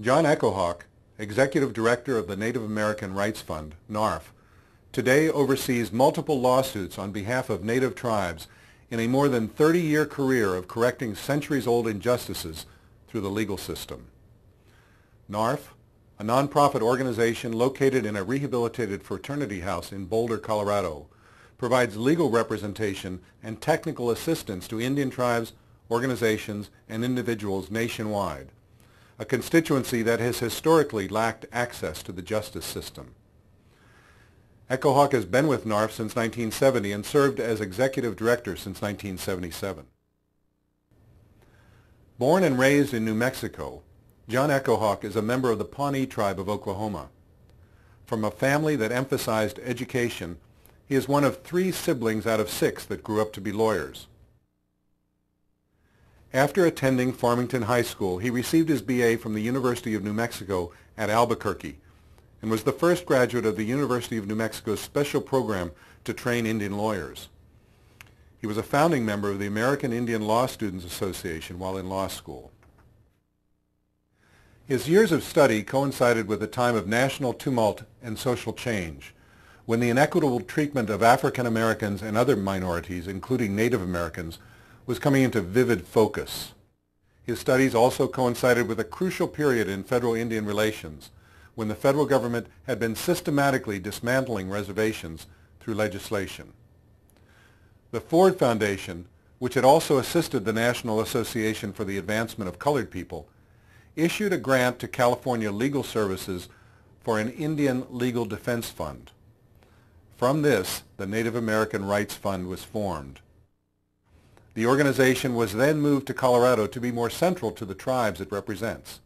John Echohawk, Executive Director of the Native American Rights Fund, NARF, today oversees multiple lawsuits on behalf of Native tribes in a more than 30-year career of correcting centuries-old injustices through the legal system. NARF, a nonprofit organization located in a rehabilitated fraternity house in Boulder, Colorado, provides legal representation and technical assistance to Indian tribes, organizations, and individuals nationwide, a constituency that has historically lacked access to the justice system. Echohawk has been with NARF since 1970 and served as executive director since 1977. Born and raised in New Mexico, John Echohawk is a member of the Pawnee tribe of Oklahoma. From a family that emphasized education, he is one of 3 siblings out of 6 that grew up to be lawyers. After attending Farmington High School, he received his BA from the University of New Mexico at Albuquerque and was the first graduate of the University of New Mexico's special program to train Indian lawyers. He was a founding member of the American Indian Law Students Association while in law school. His years of study coincided with a time of national tumult and social change, when the inequitable treatment of African Americans and other minorities, including Native Americans, was coming into vivid focus. His studies also coincided with a crucial period in federal Indian relations, when the federal government had been systematically dismantling reservations through legislation. The Ford Foundation, which had also assisted the National Association for the Advancement of Colored People, issued a grant to California Legal Services for an Indian Legal Defense Fund. From this, the Native American Rights Fund was formed. The organization was then moved to Colorado to be more central to the tribes it represents.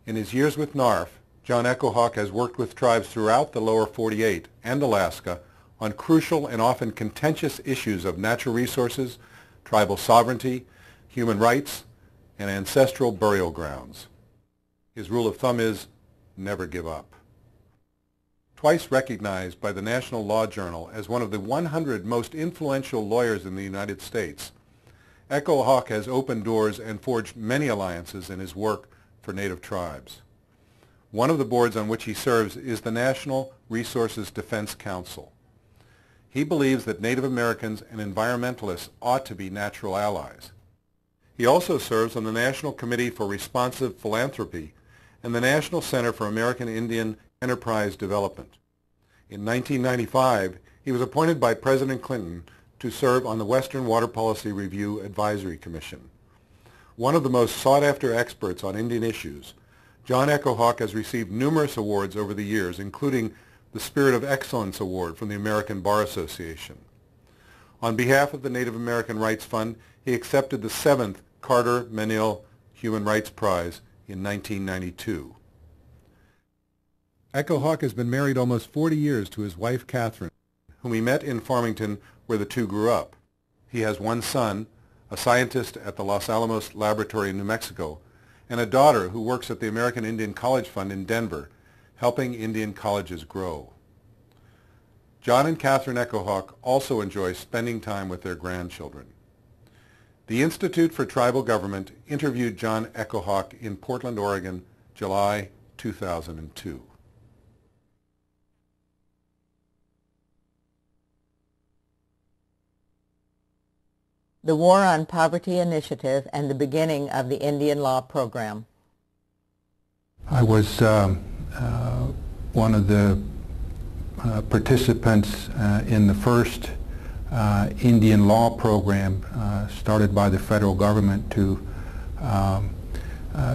In his years with NARF, John Echohawk has worked with tribes throughout the lower 48 and Alaska on crucial and often contentious issues of natural resources, tribal sovereignty, human rights, and ancestral burial grounds. His rule of thumb is, never give up. Twice recognized by the National Law Journal as one of the 100 most influential lawyers in the United States, Echohawk has opened doors and forged many alliances in his work for Native tribes. One of the boards on which he serves is the National Resources Defense Council. He believes that Native Americans and environmentalists ought to be natural allies. He also serves on the National Committee for Responsive Philanthropy and the National Center for American Indian Enterprise Development. In 1995, he was appointed by President Clinton to serve on the Western Water Policy Review Advisory Commission. One of the most sought-after experts on Indian issues, John Echohawk has received numerous awards over the years, including the Spirit of Excellence Award from the American Bar Association. On behalf of the Native American Rights Fund, he accepted the 7th Carter Menil Human Rights Prize in 1992. Echohawk has been married almost 40 years to his wife, Catherine, whom he met in Farmington, where the two grew up. He has one son, a scientist at the Los Alamos Laboratory in New Mexico, and a daughter who works at the American Indian College Fund in Denver, helping Indian colleges grow. John and Catherine Echohawk also enjoy spending time with their grandchildren. The Institute for Tribal Government interviewed John Echohawk in Portland, Oregon, July 2002. The War on Poverty Initiative and the beginning of the Indian Law Program. I was one of the participants in the first Indian law program started by the federal government to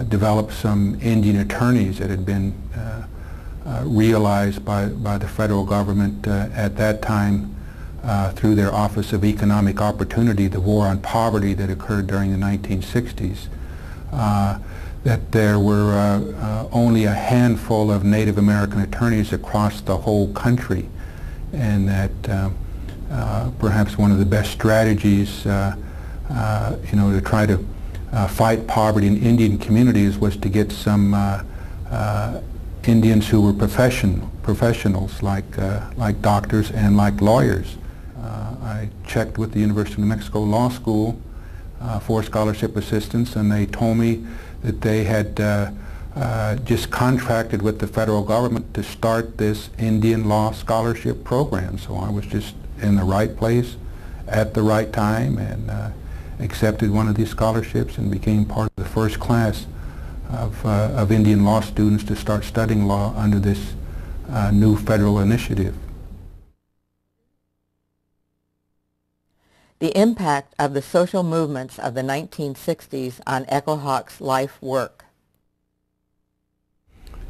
develop some Indian attorneys that had been realized by the federal government at that time through their Office of Economic Opportunity, the war on poverty that occurred during the 1960s. That there were only a handful of Native American attorneys across the whole country, and that perhaps one of the best strategies to try to fight poverty in Indian communities was to get some Indians who were professionals like doctors and like lawyers. I checked with the University of New Mexico Law School for scholarship assistance, and they told me that they had just contracted with the federal government to start this Indian law scholarship program. So I was just in the right place at the right time, and accepted one of these scholarships and became part of the first class of Indian law students to start studying law under this new federal initiative. The impact of the social movements of the 1960s on Echohawk's life work.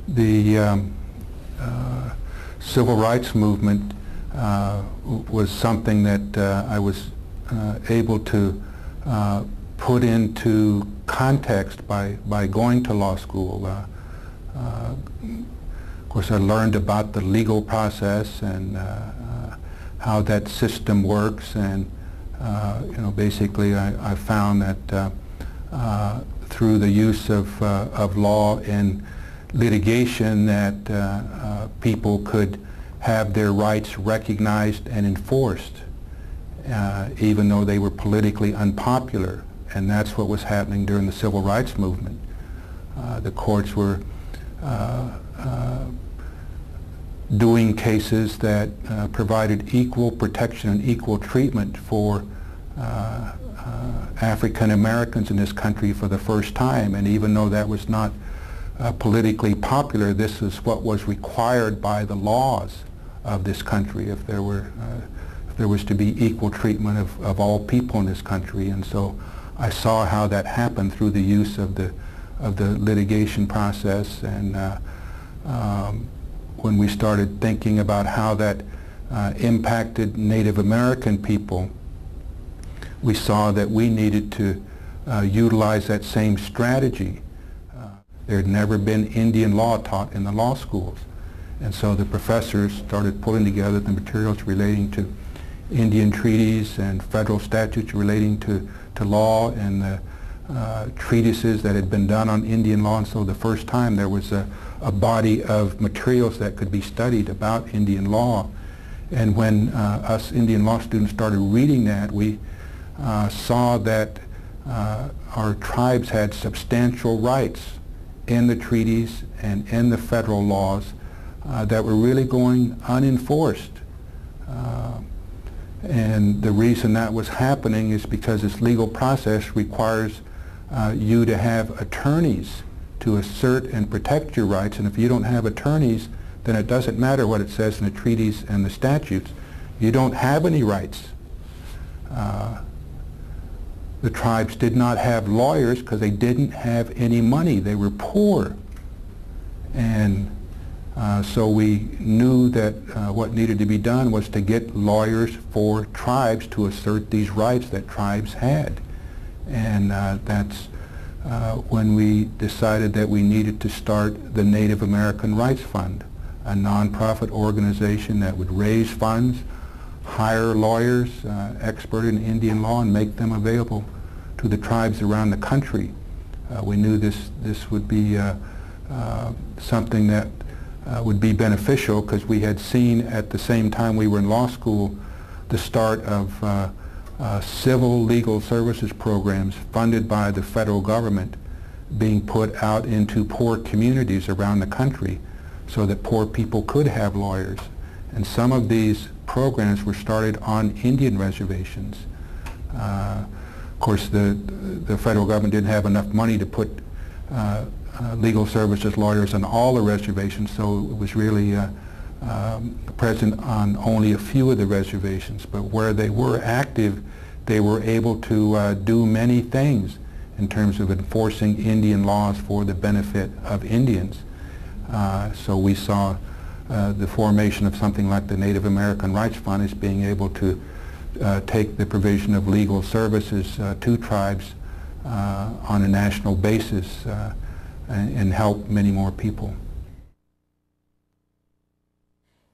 The civil rights movement was something that I was able to put into context by going to law school. Of course, I learned about the legal process and how that system works, and basically I found that through the use of law in litigation that people could have their rights recognized and enforced, even though they were politically unpopular. And that's what was happening during the civil rights movement. The courts were doing cases that provided equal protection and equal treatment for African Americans in this country for the first time. And even though that was not politically popular, this is what was required by the laws of this country if there was to be equal treatment of all people in this country. And so I saw how that happened through the use of the litigation process, and when we started thinking about how that impacted Native American people, we saw that we needed to utilize that same strategy. There had never been Indian law taught in the law schools, and so the professors started pulling together the materials relating to Indian treaties and federal statutes relating to law, and the treatises that had been done on Indian law. And so the first time there was a body of materials that could be studied about Indian law. And when us Indian law students started reading that, we saw that our tribes had substantial rights in the treaties and in the federal laws that were really going unenforced. And the reason that was happening is because this legal process requires you to have attorneys to assert and protect your rights, and if you don't have attorneys, then it doesn't matter what it says in the treaties and the statutes. You don't have any rights. The tribes did not have lawyers because they didn't have any money. They were poor. And so we knew that what needed to be done was to get lawyers for tribes to assert these rights that tribes had. And that's when we decided that we needed to start the Native American Rights Fund, a nonprofit organization that would raise funds, hire lawyers, expert in Indian law, and make them available to the tribes around the country. We knew this would be something that would be beneficial, because we had seen at the same time we were in law school the start of civil legal services programs funded by the federal government being put out into poor communities around the country so that poor people could have lawyers. And some of these programs were started on Indian reservations. Of course, the federal government didn't have enough money to put legal services lawyers on all the reservations, so it was really present on only a few of the reservations. But where they were active, they were able to do many things in terms of enforcing Indian laws for the benefit of Indians. So we saw the formation of something like the Native American Rights Fund as being able to take the provision of legal services to tribes on a national basis and help many more people.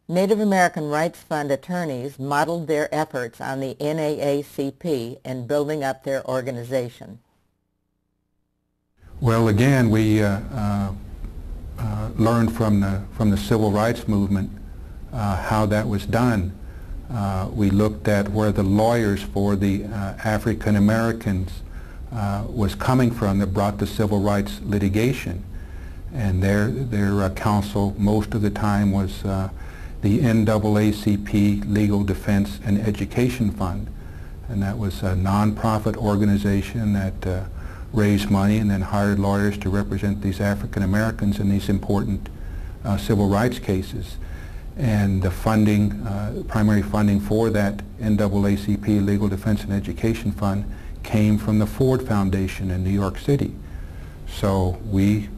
Native American Rights Fund attorneys modeled their efforts on the NAACP in building up their organization. Well, again, we learned from the civil rights movement how that was done. We looked at where the lawyers for the African Americans was coming from that brought the civil rights litigation. And their counsel most of the time was the NAACP Legal Defense and Education Fund. And that was a nonprofit organization that raised money and then hired lawyers to represent these African Americans in these important civil rights cases. And the funding, primary funding for that NAACP Legal Defense and Education Fund came from the Ford Foundation in New York City. So we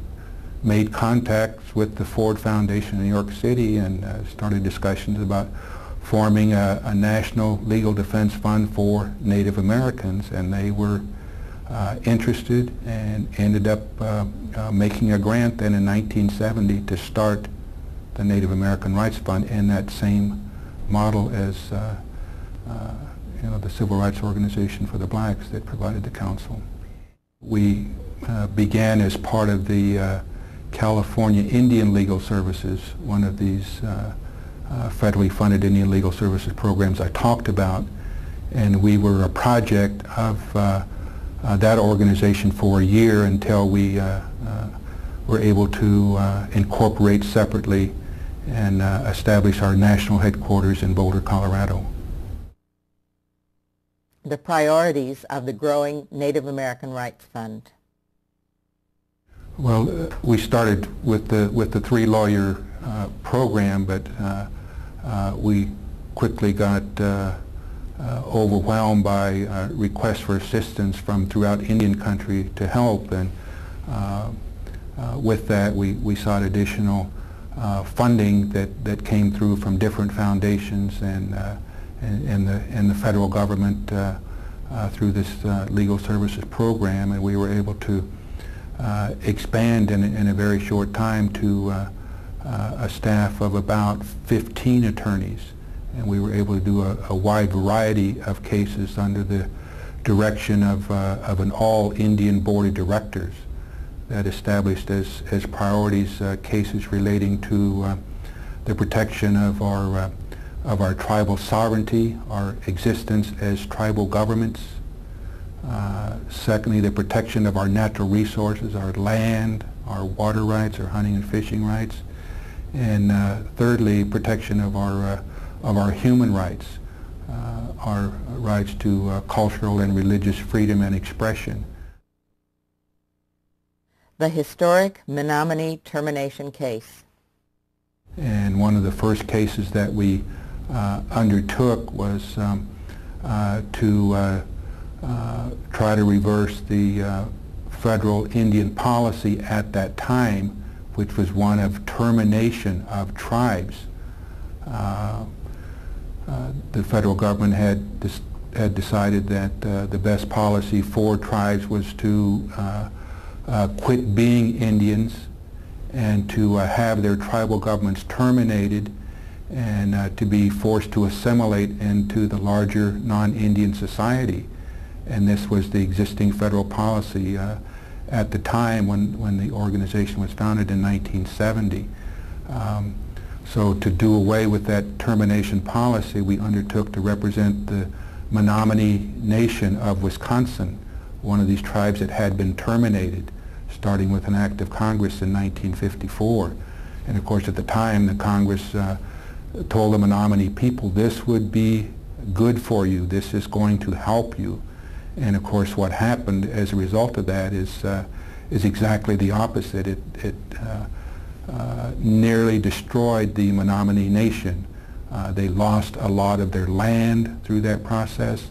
made contacts with the Ford Foundation in New York City and started discussions about forming a national legal defense fund for Native Americans, and they were interested and ended up making a grant then in 1970 to start the Native American Rights Fund in that same model as the Civil Rights Organization for the Blacks that provided the counsel. We began as part of the California Indian Legal Services, one of these federally funded Indian Legal Services programs I talked about, and we were a project of that organization for a year until we were able to incorporate separately and establish our national headquarters in Boulder, Colorado. The priorities of the growing Native American Rights Fund. Well, we started with the three-lawyer program, but we quickly got overwhelmed by requests for assistance from throughout Indian country to help, and with that we sought additional funding that came through from different foundations and the federal government through this legal services program, and we were able to expand in a very short time to a staff of about 15 attorneys, and we were able to do a wide variety of cases under the direction of an all-Indian board of directors that established as priorities cases relating to the protection of our tribal sovereignty, our existence as tribal governments. Secondly, the protection of our natural resources, our land, our water rights, our hunting and fishing rights. And thirdly, protection of our human rights, our rights to cultural and religious freedom and expression. The historic Menominee termination case. And one of the first cases that we undertook was to try to reverse the federal Indian policy at that time, which was one of termination of tribes. The federal government had decided that the best policy for tribes was to quit being Indians and to have their tribal governments terminated and to be forced to assimilate into the larger non-Indian society. And this was the existing federal policy at the time when the organization was founded in 1970. So to do away with that termination policy, we undertook to represent the Menominee Nation of Wisconsin, one of these tribes that had been terminated, starting with an act of Congress in 1954. And of course at the time the Congress told the Menominee people, this would be good for you, this is going to help you. And of course what happened as a result of that is exactly the opposite. It nearly destroyed the Menominee Nation. They lost a lot of their land through that process.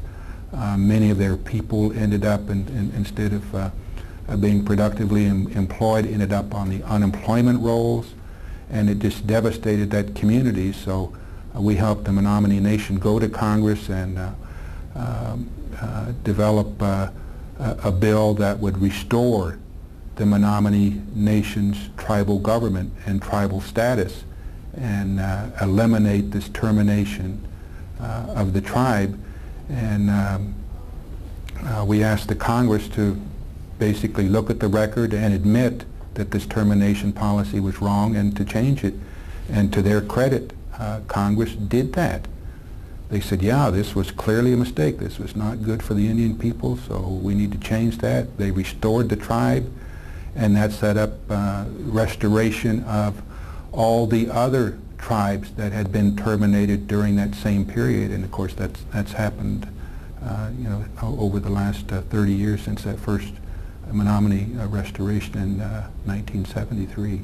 Many of their people ended up, instead of being productively employed, ended up on the unemployment rolls, and it just devastated that community. So we helped the Menominee Nation go to Congress and develop a bill that would restore the Menominee Nation's tribal government and tribal status and eliminate this termination of the tribe. And we asked the Congress to basically look at the record and admit that this termination policy was wrong and to change it. And to their credit, Congress did that. they said, yeah, this was clearly a mistake. This was not good for the Indian people, so we need to change that. They restored the tribe, and that set up restoration of all the other tribes that had been terminated during that same period. And of course, that's happened, you know, over the last 30 years since that first Menominee restoration in 1973.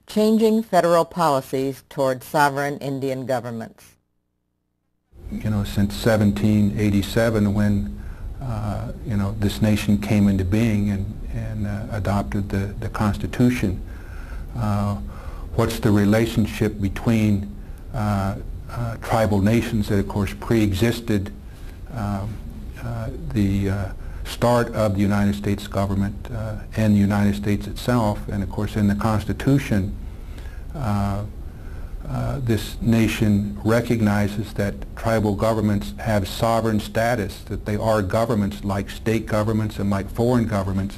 Changing federal policies toward sovereign Indian governments. You know, since 1787, when you know, this nation came into being and adopted the Constitution, what's the relationship between tribal nations that, of course, pre-existed the start of the United States government and the United States itself, and of course in the Constitution this nation recognizes that tribal governments have sovereign status, that they are governments like state governments and like foreign governments,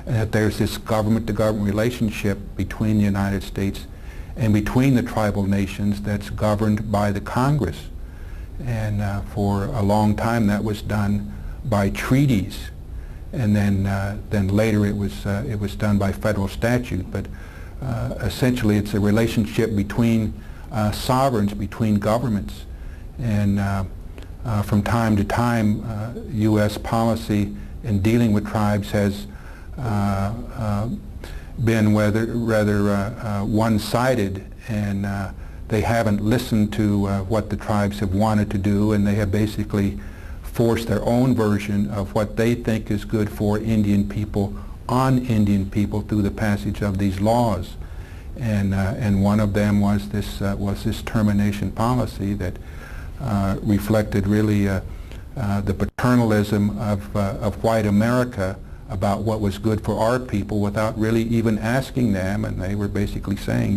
and that there's this government-to-government relationship between the United States and between the tribal nations that's governed by the Congress. And for a long time that was done by treaties, and then later it was done by federal statute. But essentially it's a relationship between sovereigns, between governments. And from time to time U.S. policy in dealing with tribes has been rather one-sided, and they haven't listened to what the tribes have wanted to do, and they have basically forced their own version of what they think is good for Indian people on Indian people through the passage of these laws. And one of them was this termination policy that reflected really the paternalism of white America about what was good for our people without really even asking them, and they were basically saying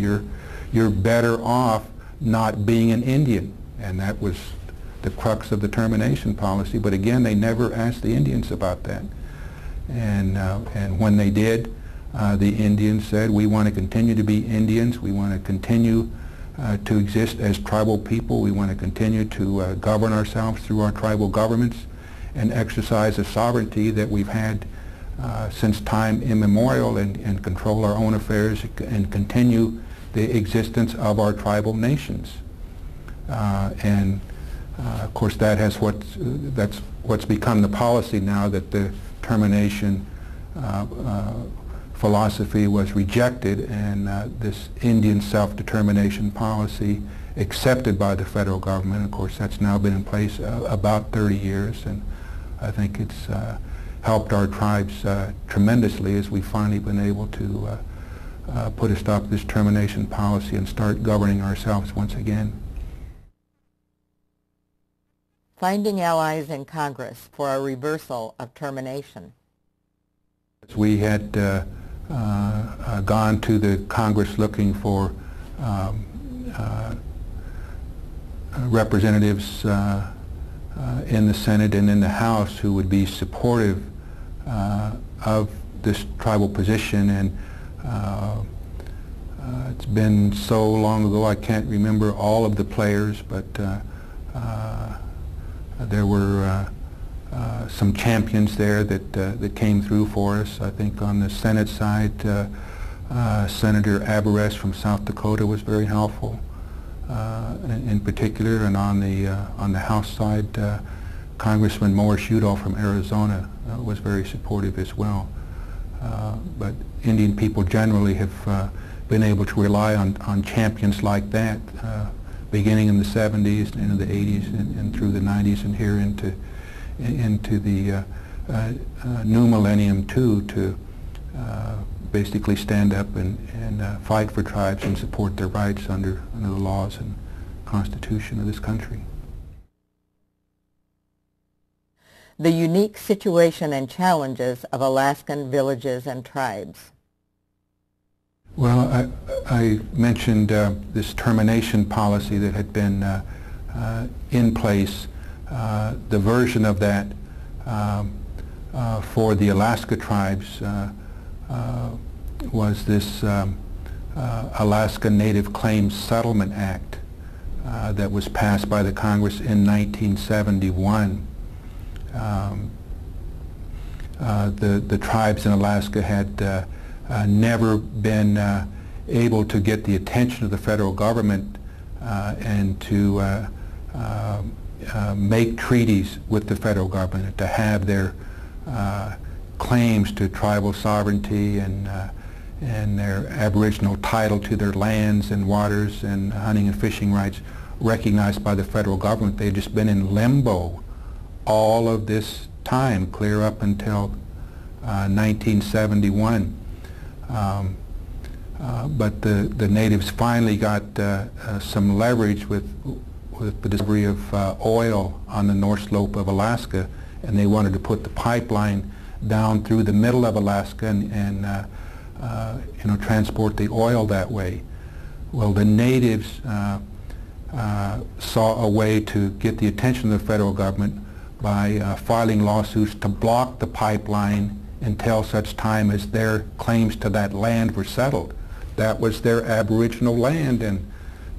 you're better off not being an Indian, and that was the crux of the termination policy. But again, they never asked the Indians about that, and when they did, the Indians said, we want to continue to be Indians, we want to continue to exist as tribal people, we want to continue to govern ourselves through our tribal governments and exercise a sovereignty that we've had since time immemorial, and control our own affairs and continue the existence of our tribal nations. Of course, that's what's become the policy now, that the termination philosophy was rejected, and this Indian self-determination policy accepted by the federal government. Of course, that's now been in place about 30 years, and I think it's helped our tribes tremendously as we've finally been able to put a stop to this termination policy and start governing ourselves once again. Finding allies in Congress for a reversal of termination. We had gone to the Congress looking for representatives in the Senate and in the House who would be supportive of this tribal position, and it's been so long ago I can't remember all of the players, but there were some champions there that came through for us. I think on the Senate side, Senator Aberest from South Dakota was very helpful in particular, and on the House side, Congressman Morris Udall from Arizona was very supportive as well. But Indian people generally have been able to rely on champions like that, beginning in the 70s and into the 80s and through the 90s and here into the new millennium too, to basically stand up and fight for tribes and support their rights under the laws and Constitution of this country. The unique situation and challenges of Alaskan villages and tribes. Well, I mentioned this termination policy that had been in place. The version of that for the Alaska tribes was this Alaska Native Claims Settlement Act, that was passed by the Congress in 1971. The tribes in Alaska had never been able to get the attention of the federal government and to make treaties with the federal government, to have their claims to tribal sovereignty and their aboriginal title to their lands and waters and hunting and fishing rights recognized by the federal government. They had just been in limbo all of this time, clear up until 1971. But the natives finally got some leverage with the discovery of oil on the north slope of Alaska, and they wanted to put the pipeline down through the middle of Alaska and transport the oil that way. Well, the natives saw a way to get the attention of the federal government by filing lawsuits to block the pipeline until such time as their claims to that land were settled. That was their aboriginal land, and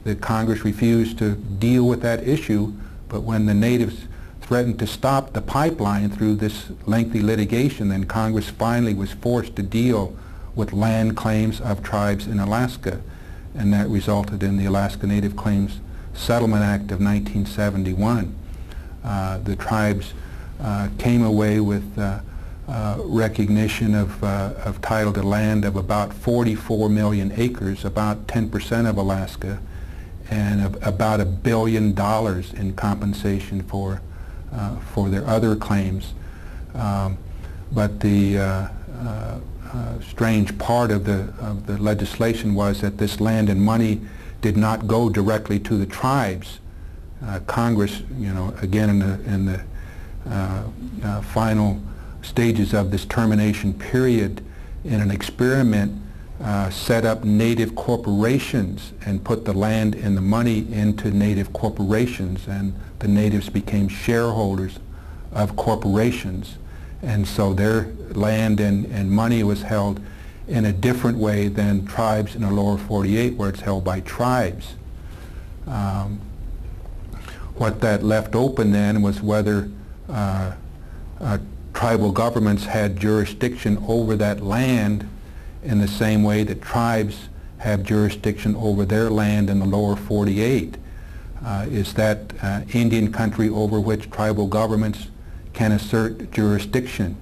the Congress refused to deal with that issue. But when the natives threatened to stop the pipeline through this lengthy litigation, then Congress finally was forced to deal with land claims of tribes in Alaska, and that resulted in the Alaska Native Claims Settlement Act of 1971. The tribes came away with recognition of title to land of about 44 million acres, about 10% of Alaska, and about $1 billion in compensation for their other claims. But the strange part of the legislation was that this land and money did not go directly to the tribes. Congress, again in the final stages of this termination period, in an experiment, set up native corporations and put the land and the money into native corporations, and the natives became shareholders of corporations, and so their land and money was held in a different way than tribes in the lower 48, where it's held by tribes. What that left open then was whether tribal governments had jurisdiction over that land in the same way that tribes have jurisdiction over their land in the lower 48. Is that Indian country over which tribal governments can assert jurisdiction?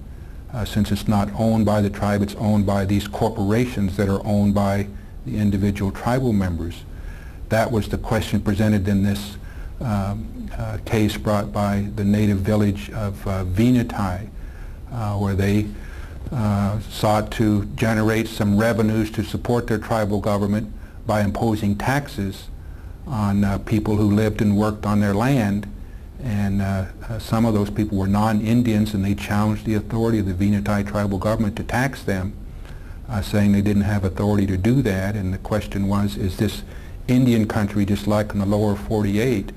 Since it's not owned by the tribe, it's owned by these corporations that are owned by the individual tribal members. That was the question presented in this case brought by the native village of Venati, where they sought to generate some revenues to support their tribal government by imposing taxes on people who lived and worked on their land. And some of those people were non-Indians, and they challenged the authority of the Venati tribal government to tax them, saying they didn't have authority to do that. And the question was, is this Indian country just like in the lower 48?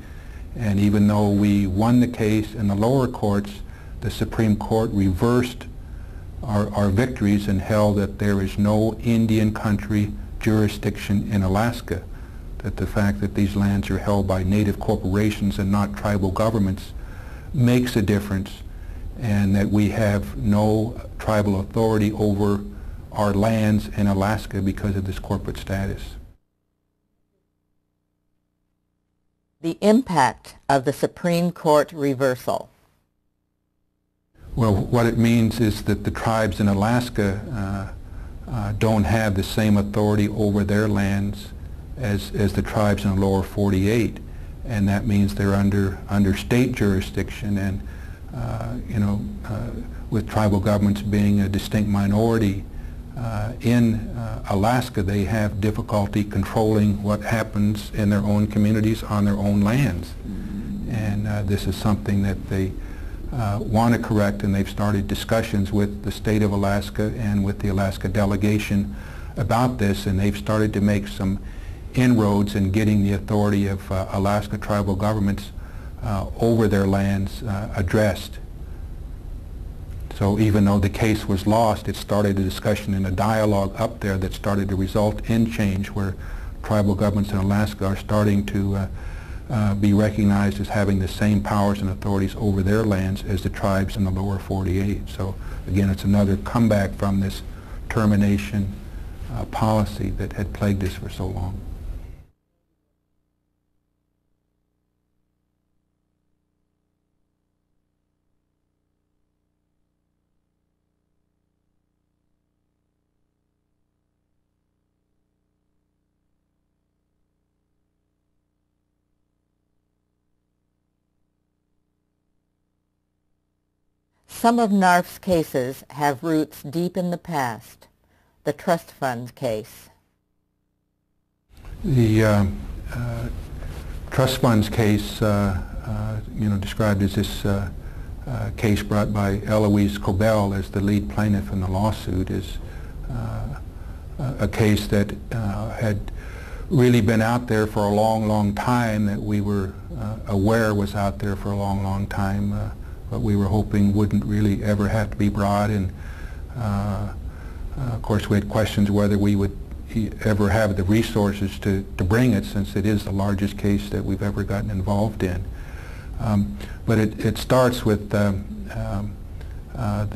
And even though we won the case in the lower courts, the Supreme Court reversed our victories and held that there is no Indian country jurisdiction in Alaska, that the fact that these lands are held by native corporations and not tribal governments makes a difference, and that we have no tribal authority over our lands in Alaska because of this corporate status. The impact of the Supreme Court reversal. Well, what it means is that the tribes in Alaska don't have the same authority over their lands as the tribes in the lower 48, and that means they're under state jurisdiction, and with tribal governments being a distinct minority in Alaska, they have difficulty controlling what happens in their own communities on their own lands, and this is something that they want to correct, and they've started discussions with the state of Alaska and with the Alaska delegation about this, and they've started to make some inroads in getting the authority of Alaska tribal governments over their lands addressed. So even though the case was lost, it started a discussion and a dialogue up there that started to result in change, where tribal governments in Alaska are starting to be recognized as having the same powers and authorities over their lands as the tribes in the lower 48. So again, it's another comeback from this termination policy that had plagued us for so long. Some of NARF's cases have roots deep in the past. The trust fund case. The trust funds case, described as this case brought by Eloise Cobell as the lead plaintiff in the lawsuit, is a case that had really been out there for a long, long time, that we were aware was out there for a long, long time. But we were hoping wouldn't really ever have to be brought, and of course we had questions whether we would ever have the resources to bring it, since it is the largest case that we've ever gotten involved in. But it starts with the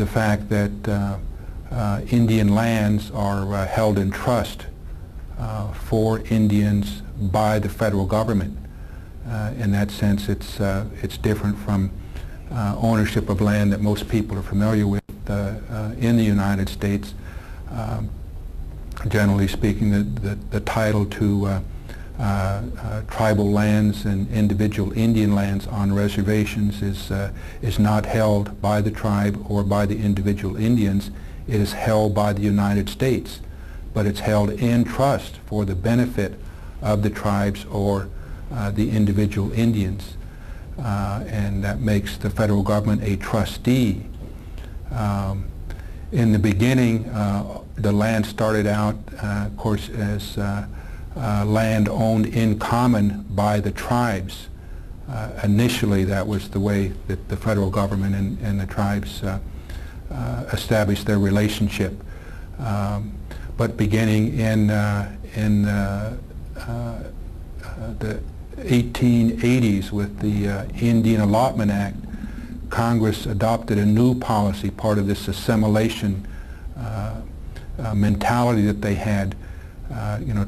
fact that Indian lands are held in trust for Indians by the federal government. In that sense, it's different from ownership of land that most people are familiar with in the United States. Generally speaking, the title to tribal lands and individual Indian lands on reservations is not held by the tribe or by the individual Indians. It is held by the United States, but it's held in trust for the benefit of the tribes or the individual Indians. And that makes the federal government a trustee. In the beginning, the land started out, of course, as land owned in common by the tribes. Initially, that was the way that the federal government and the tribes established their relationship. But beginning in the 1880s with the Indian Allotment Act, Congress adopted a new policy, part of this assimilation mentality that they had,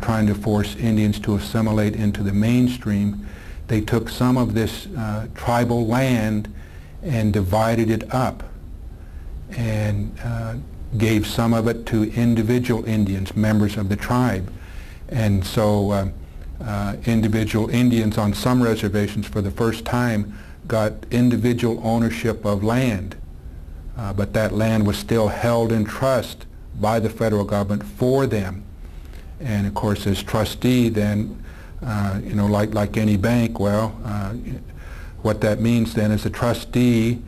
trying to force Indians to assimilate into the mainstream. They took some of this tribal land and divided it up and gave some of it to individual Indians, members of the tribe. And so individual Indians on some reservations for the first time got individual ownership of land, but that land was still held in trust by the federal government for them. And of course, as trustee then, like any bank, well, what that means then is a trustee,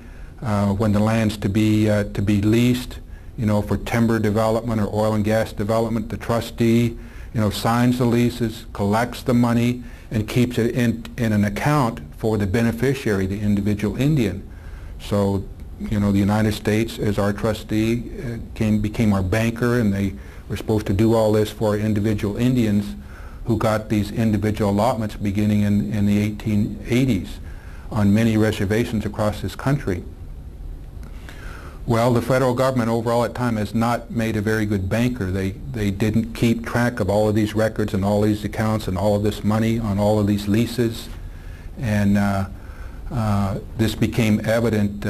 when the land's to be leased, for timber development or oil and gas development, the trustee signs the leases, collects the money, and keeps it in an account for the beneficiary, the individual Indian. So, the United States, as our trustee, became our banker, and they were supposed to do all this for our individual Indians who got these individual allotments beginning in the 1880s on many reservations across this country. Well, the federal government overall at the time has not made a very good banker. They didn't keep track of all of these records and all these accounts and all of this money on all of these leases. And this became evident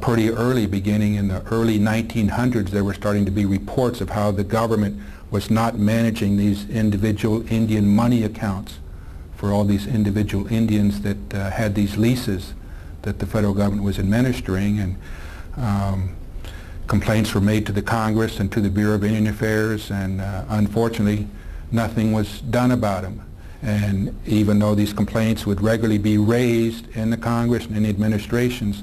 pretty early, beginning in the early 1900s. There were starting to be reports of how the government was not managing these individual Indian money accounts for all these individual Indians that had these leases that the federal government was administering, and complaints were made to the Congress and to the Bureau of Indian Affairs, and unfortunately nothing was done about them. And even though these complaints would regularly be raised in the Congress and in the administrations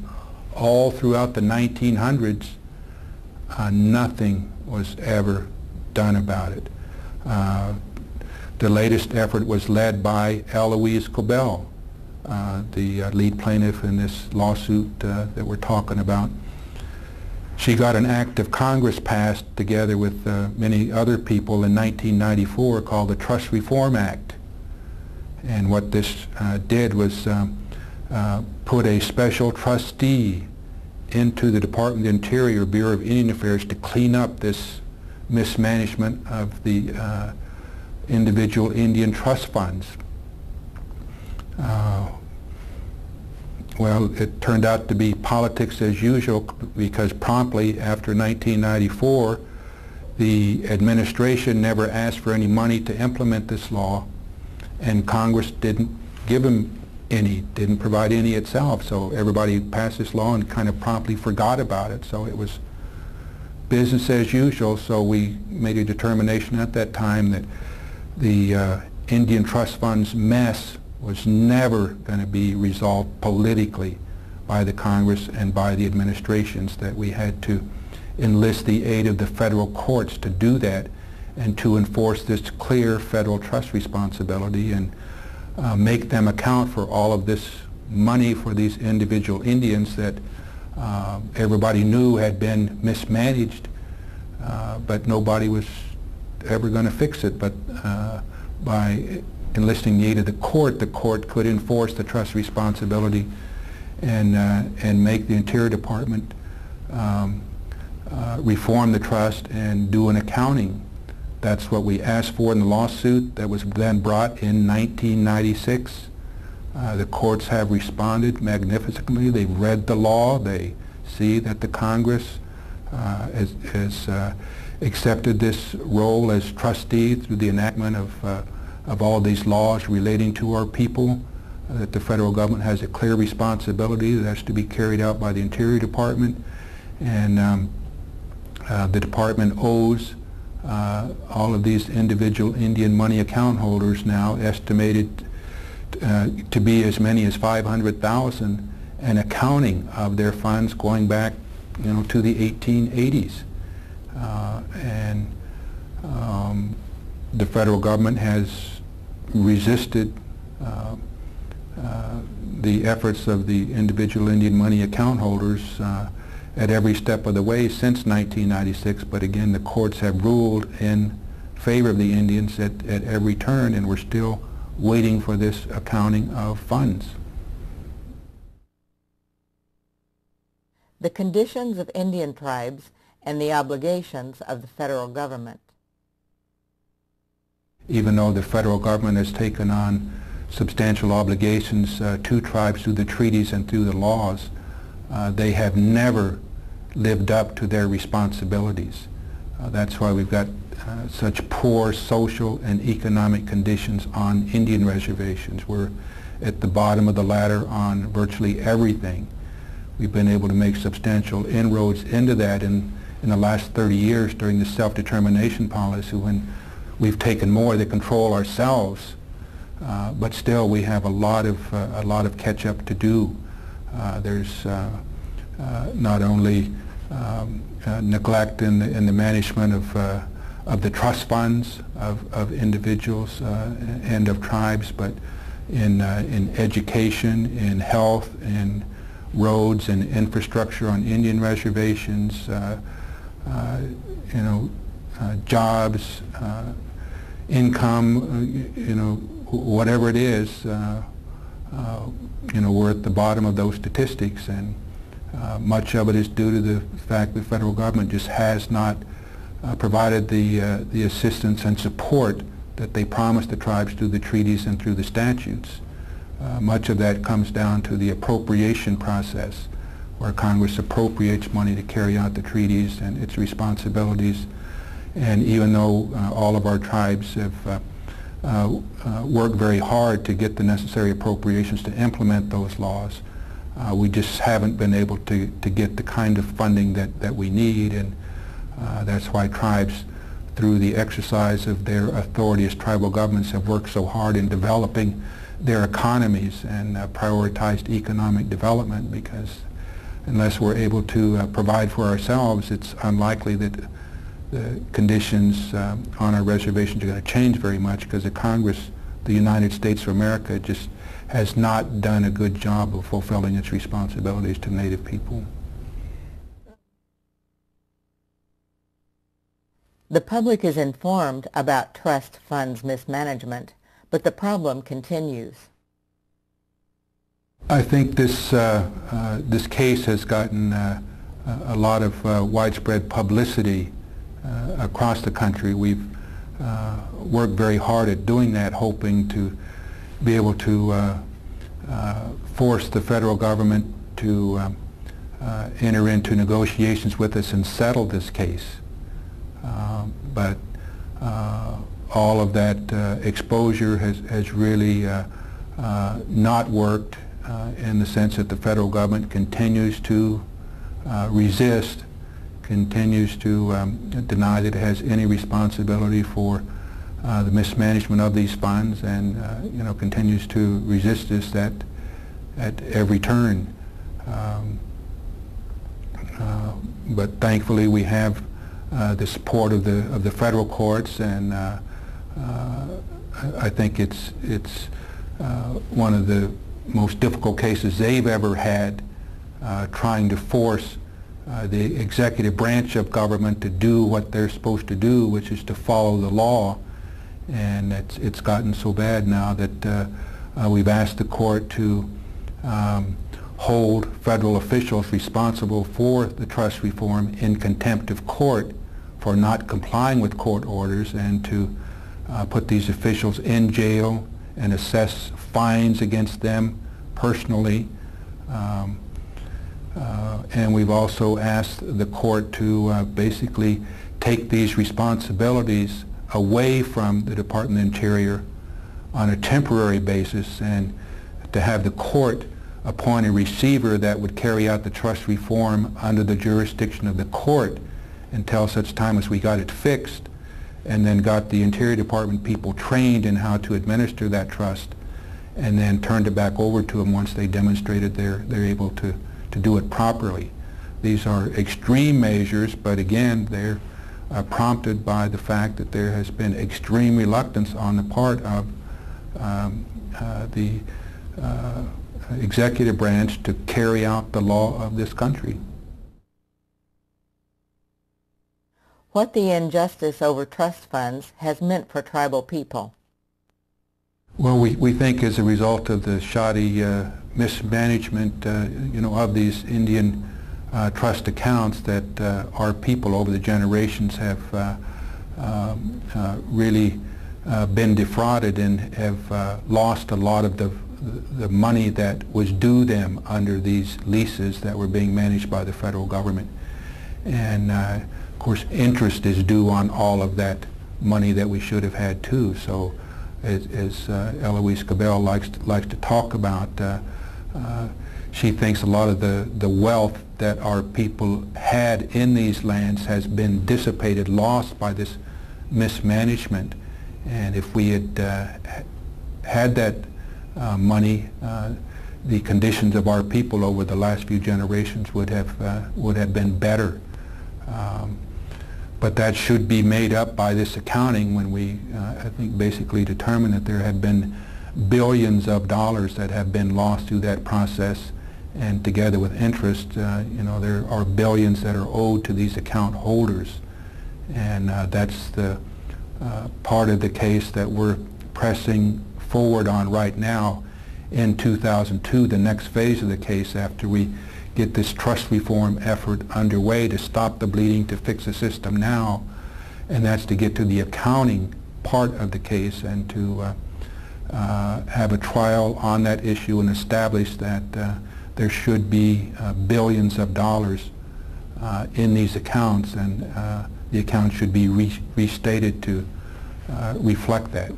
all throughout the 1900s, nothing was ever done about it. The latest effort was led by Eloise Cobell, the lead plaintiff in this lawsuit that we're talking about. She got an act of Congress passed together with many other people in 1994 called the Trust Reform Act. And what this did was put a special trustee into the Department of the Interior Bureau of Indian Affairs to clean up this mismanagement of the individual Indian trust funds. Well, it turned out to be politics as usual, because promptly after 1994, the administration never asked for any money to implement this law, and Congress didn't give them any, didn't provide any itself. So everybody passed this law and kind of promptly forgot about it. So it was business as usual. So we made a determination at that time that the Indian trust funds mess was never going to be resolved politically by the Congress and by the administrations, that we had to enlist the aid of the federal courts to do that and to enforce this clear federal trust responsibility and make them account for all of this money for these individual Indians that everybody knew had been mismanaged, but nobody was ever going to fix it. But by enlisting the aid of the court could enforce the trust responsibility and make the Interior Department reform the trust and do an accounting. That's what we asked for in the lawsuit that was then brought in 1996. The courts have responded magnificently. They've read the law. They see that the Congress has accepted this role as trustee through the enactment of all these laws relating to our people, that the federal government has a clear responsibility that has to be carried out by the Interior Department, and the department owes all of these individual Indian money account holders, now estimated to be as many as 500,000, an accounting of their funds going back, to the 1880s. And the federal government has resisted the efforts of the individual Indian money account holders at every step of the way since 1996, but again, the courts have ruled in favor of the Indians at every turn, and we're still waiting for this accounting of funds. The conditions of Indian tribes and the obligations of the federal government. Even though the federal government has taken on substantial obligations to tribes through the treaties and through the laws, they have never lived up to their responsibilities. That's why we've got such poor social and economic conditions on Indian reservations. We're at the bottom of the ladder on virtually everything. We've been able to make substantial inroads into that in the last 30 years during the self-determination policy, when we've taken more of the control ourselves, but still we have a lot of catch-up to do. There's not only neglect in the management of the trust funds of individuals and of tribes, but in education, in health, in roads and infrastructure on Indian reservations, jobs, income, whatever it is, we're at the bottom of those statistics, and much of it is due to the fact the federal government just has not provided the assistance and support that they promised the tribes through the treaties and through the statutes. Much of that comes down to the appropriation process, where Congress appropriates money to carry out the treaties and its responsibilities. And even though all of our tribes have worked very hard to get the necessary appropriations to implement those laws, we just haven't been able to get the kind of funding that we need, and that's why tribes, through the exercise of their authority as tribal governments, have worked so hard in developing their economies and prioritized economic development, because unless we're able to provide for ourselves, it's unlikely that the conditions on our reservations are going to change very much, because the Congress, the United States of America, just has not done a good job of fulfilling its responsibilities to Native people. The public is informed about trust funds mismanagement, but the problem continues. I think this case has gotten a lot of widespread publicity across the country. We've worked very hard at doing that, hoping to be able to force the federal government to enter into negotiations with us and settle this case. But all of that exposure has really not worked in the sense that the federal government continues to resist, continues to deny that it has any responsibility for the mismanagement of these funds, and continues to resist this at every turn. But thankfully we have the support of the federal courts, and I think it's one of the most difficult cases they've ever had, trying to force the executive branch of government to do what they're supposed to do, which is to follow the law. And it's gotten so bad now that we've asked the court to hold federal officials responsible for the trust reform in contempt of court for not complying with court orders, and to put these officials in jail and assess fines against them personally. And we've also asked the court to basically take these responsibilities away from the Department of the Interior on a temporary basis, and to have the court appoint a receiver that would carry out the trust reform under the jurisdiction of the court until such time as we got it fixed, and then got the Interior Department people trained in how to administer that trust, and then turned it back over to them once they demonstrated they're able to do it properly. These are extreme measures, but again, they're prompted by the fact that there has been extreme reluctance on the part of the executive branch to carry out the law of this country. What the injustice over trust funds has meant for tribal people. Well, we think as a result of the shoddy mismanagement of these Indian trust accounts, that our people over the generations have really been defrauded and have lost a lot of the money that was due them under these leases that were being managed by the federal government. And of course, interest is due on all of that money that we should have had too. So as Eloise Cabell likes to talk about, she thinks a lot of the wealth that our people had in these lands has been dissipated, lost by this mismanagement. And if we had had that money, the conditions of our people over the last few generations would have been better. But that should be made up by this accounting when we, I think, basically determine that there have been billions of dollars that have been lost through that process, and together with interest, there are billions that are owed to these account holders. And that's the part of the case that we're pressing forward on right now in 2002, the next phase of the case after we get this trust reform effort underway to stop the bleeding, to fix the system now, and that's to get to the accounting part of the case and to have a trial on that issue and establish that there should be billions of dollars in these accounts, and the accounts should be restated to reflect that.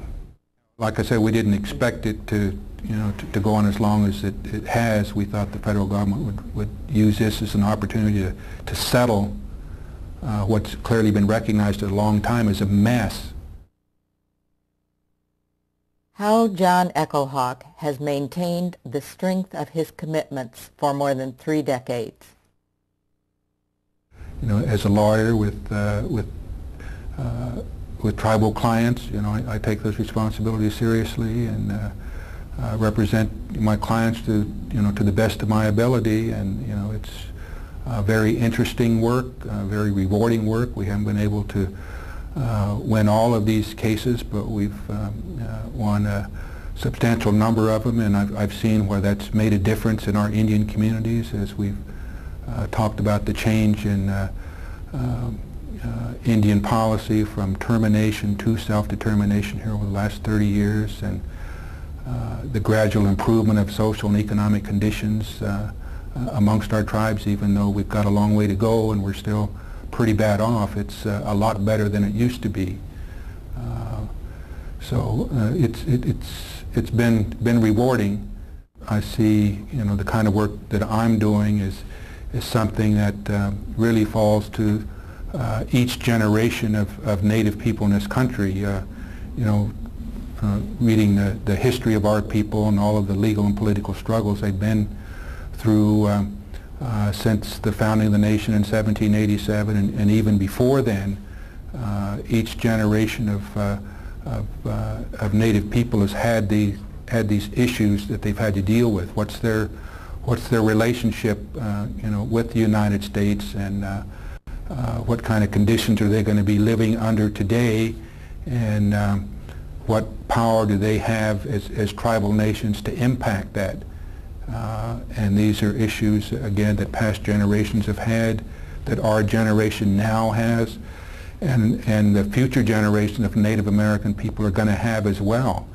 Like I said, we didn't expect it to go on as long as it has. We thought the federal government would use this as an opportunity to settle what's clearly been recognized a long time as a mess. How John Echohawk has maintained the strength of his commitments for more than 3 decades. As a lawyer with tribal clients, I take those responsibilities seriously, and represent my clients to the best of my ability. And it's very interesting work, very rewarding work. We haven't been able to win all of these cases, but we've won a substantial number of them, and I've seen where that's made a difference in our Indian communities as we've talked about the change in Indian policy from termination to self-determination here over the last 30 years, and the gradual improvement of social and economic conditions amongst our tribes. Even though we've got a long way to go and we're still pretty bad off, it's a lot better than it used to be. So it's been rewarding. I see, the kind of work that I'm doing is something that really falls to each generation of Native people in this country. Reading the history of our people and all of the legal and political struggles they've been through since the founding of the nation in 1787, and even before then, each generation of Native people has had these issues that they've had to deal with. What's their relationship, with the United States, and what kind of conditions are they going to be living under today, and what power do they have as tribal nations to impact that? And these are issues, again, that past generations have had, that our generation now has, and the future generation of Native American people are going to have as well.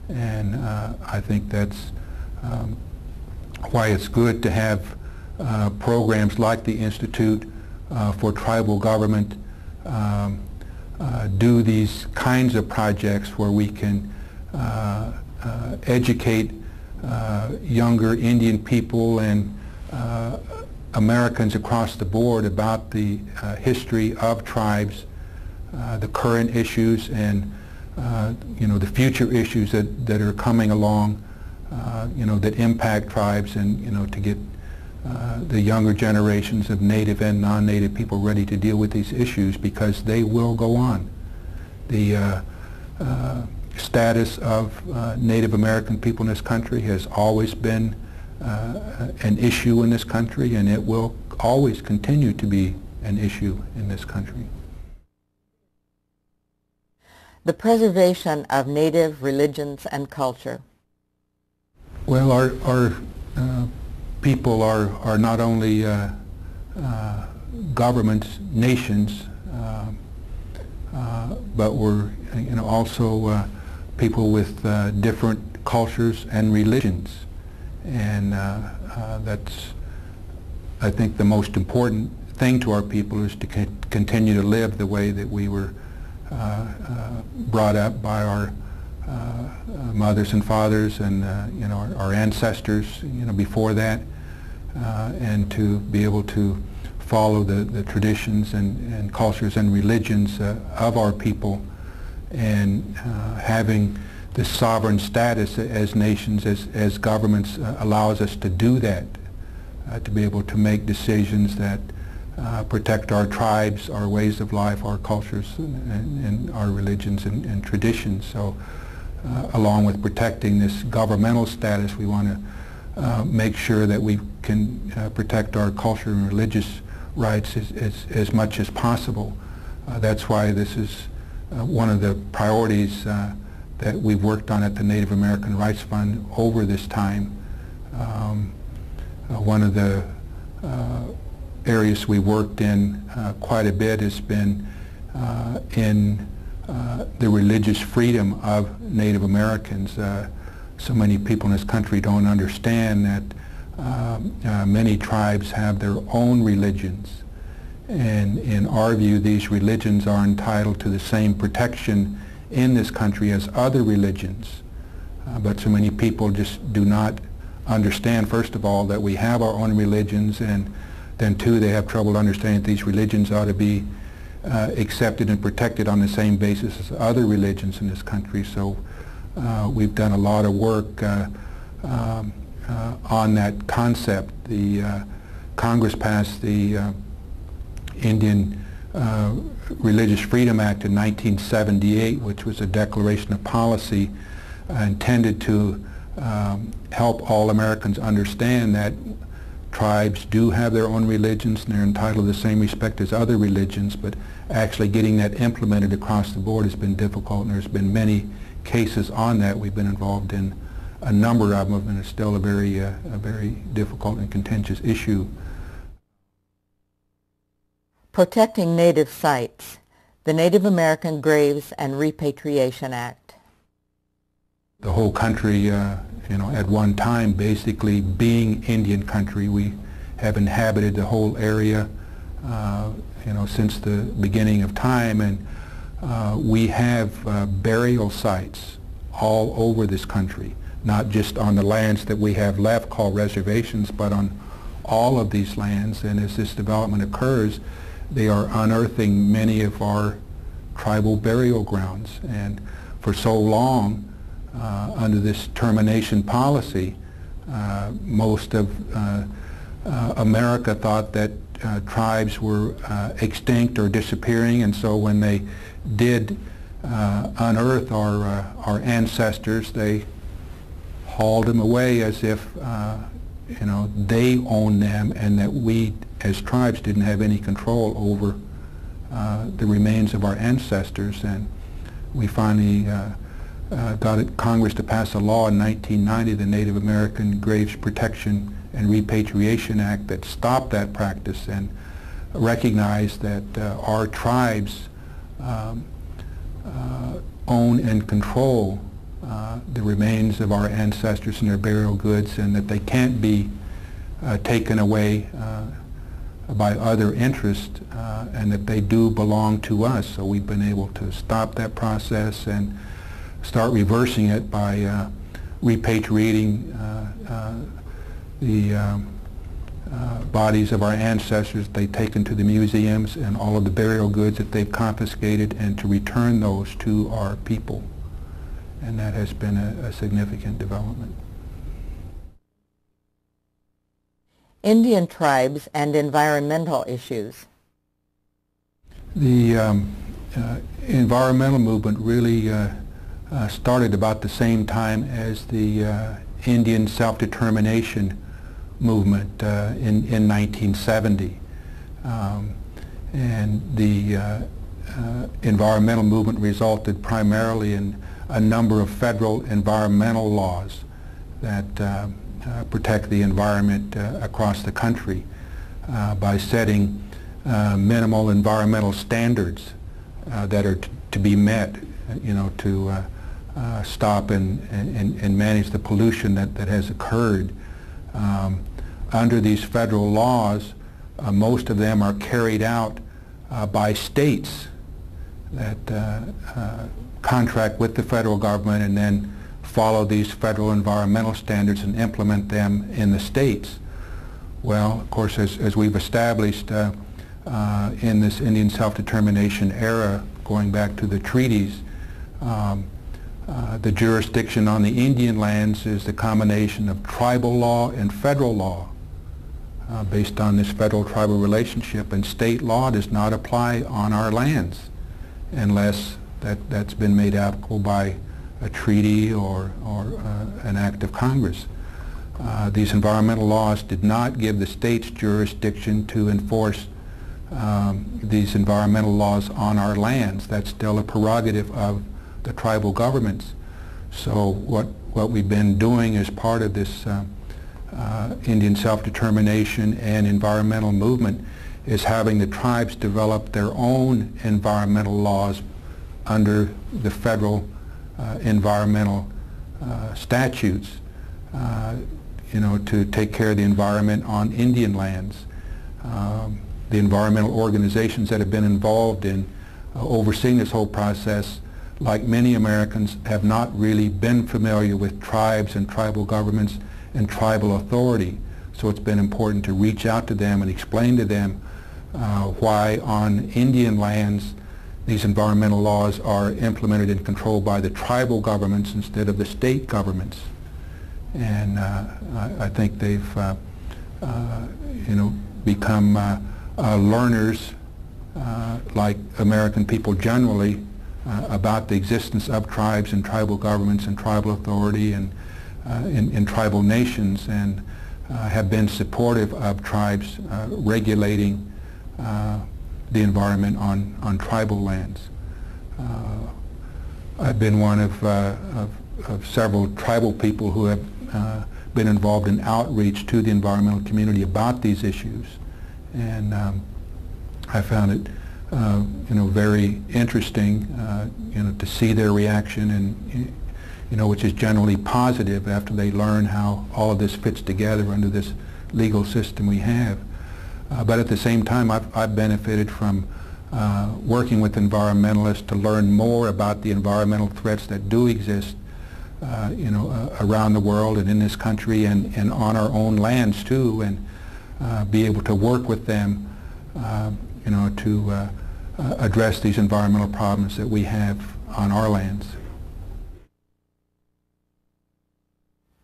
And I think that's why it's good to have programs like the Institute for Tribal Government do these kinds of projects where we can educate younger Indian people and Americans across the board about the history of tribes, the current issues, and the future issues that are coming along, that impact tribes, and to get the younger generations of Native and non-Native people ready to deal with these issues, because they will go on. The status of Native American people in this country has always been an issue in this country, and it will always continue to be an issue in this country. The preservation of Native religions and culture. Well, our people are not only governments, nations, but we're also people with different cultures and religions, and that's, I think, the most important thing to our people, is to continue to live the way that we were brought up by our mothers and fathers, and our ancestors before that, and to be able to follow the traditions and cultures and religions of our people, and having this sovereign status as nations, as governments, allows us to do that, to be able to make decisions that protect our tribes, our ways of life, our cultures, and our religions and traditions. So along with protecting this governmental status, we want to make sure that we can protect our culture and religious rights as much as possible. That's why this is one of the priorities that we've worked on at the Native American Rights Fund over this time. One of the areas we worked in quite a bit has been in the religious freedom of Native Americans. So many people in this country don't understand that many tribes have their own religions, and in our view, these religions are entitled to the same protection in this country as other religions. But so many people just do not understand, first of all, that we have our own religions, and then two, they have trouble understanding that these religions ought to be accepted and protected on the same basis as other religions in this country. So we've done a lot of work on that concept. The Congress passed the Indian Religious Freedom Act in 1978, which was a declaration of policy intended to help all Americans understand that Tribes do have their own religions and they're entitled to the same respect as other religions, but actually getting that implemented across the board has been difficult, and there's been many cases on that. We've been involved in a number of them, and it's still a very difficult and contentious issue. Protecting Native Sites, the Native American Graves and Repatriation Act. The whole country, at one time basically being Indian country, we have inhabited the whole area, since the beginning of time, and we have burial sites all over this country, not just on the lands that we have left called reservations, but on all of these lands. And as this development occurs, they are unearthing many of our tribal burial grounds. And for so long, under this termination policy, most of America thought that tribes were extinct or disappearing, and so when they did unearth our ancestors, they hauled them away as if they owned them, and that we as tribes didn't have any control over the remains of our ancestors. And we finally got Congress to pass a law in 1990, the Native American Graves Protection and Repatriation Act, that stopped that practice and recognized that our tribes own and control the remains of our ancestors and their burial goods, and that they can't be taken away by other interests, and that they do belong to us. So we've been able to stop that process and start reversing it by repatriating the bodies of our ancestors they've taken to the museums and all of the burial goods that they've confiscated, and to return those to our people. And that has been a significant development. Indian tribes and environmental issues. The environmental movement really started about the same time as the Indian self-determination movement in 1970. And the environmental movement resulted primarily in a number of federal environmental laws that protect the environment across the country by setting minimal environmental standards that are to be met, to stop and manage the pollution that has occurred. Under these federal laws, most of them are carried out by states that contract with the federal government and then follow these federal environmental standards and implement them in the states. Well, of course, as we've established in this Indian self-determination era, going back to the treaties, the jurisdiction on the Indian lands is the combination of tribal law and federal law based on this federal-tribal relationship, and state law does not apply on our lands unless that's been made applicable by a treaty or an act of Congress. These environmental laws did not give the states jurisdiction to enforce these environmental laws on our lands. That's still a prerogative of the tribal governments. So what we've been doing as part of this Indian self-determination and environmental movement is having the tribes develop their own environmental laws under the federal environmental statutes, to take care of the environment on Indian lands. The environmental organizations that have been involved in overseeing this whole process, like many Americans, have not really been familiar with tribes and tribal governments and tribal authority. So it's been important to reach out to them and explain to them why on Indian lands these environmental laws are implemented and controlled by the tribal governments instead of the state governments. And I think they've become learners, like American people generally, about the existence of tribes and tribal governments and tribal authority and in tribal nations. And have been supportive of tribes regulating the environment on tribal lands. I've been one of several tribal people who have been involved in outreach to the environmental community about these issues, and I found it very interesting to see their reaction, and which is generally positive after they learn how all of this fits together under this legal system we have. But at the same time, I've benefited from working with environmentalists to learn more about the environmental threats that do exist around the world and in this country and on our own lands too, and be able to work with them to address these environmental problems that we have on our lands.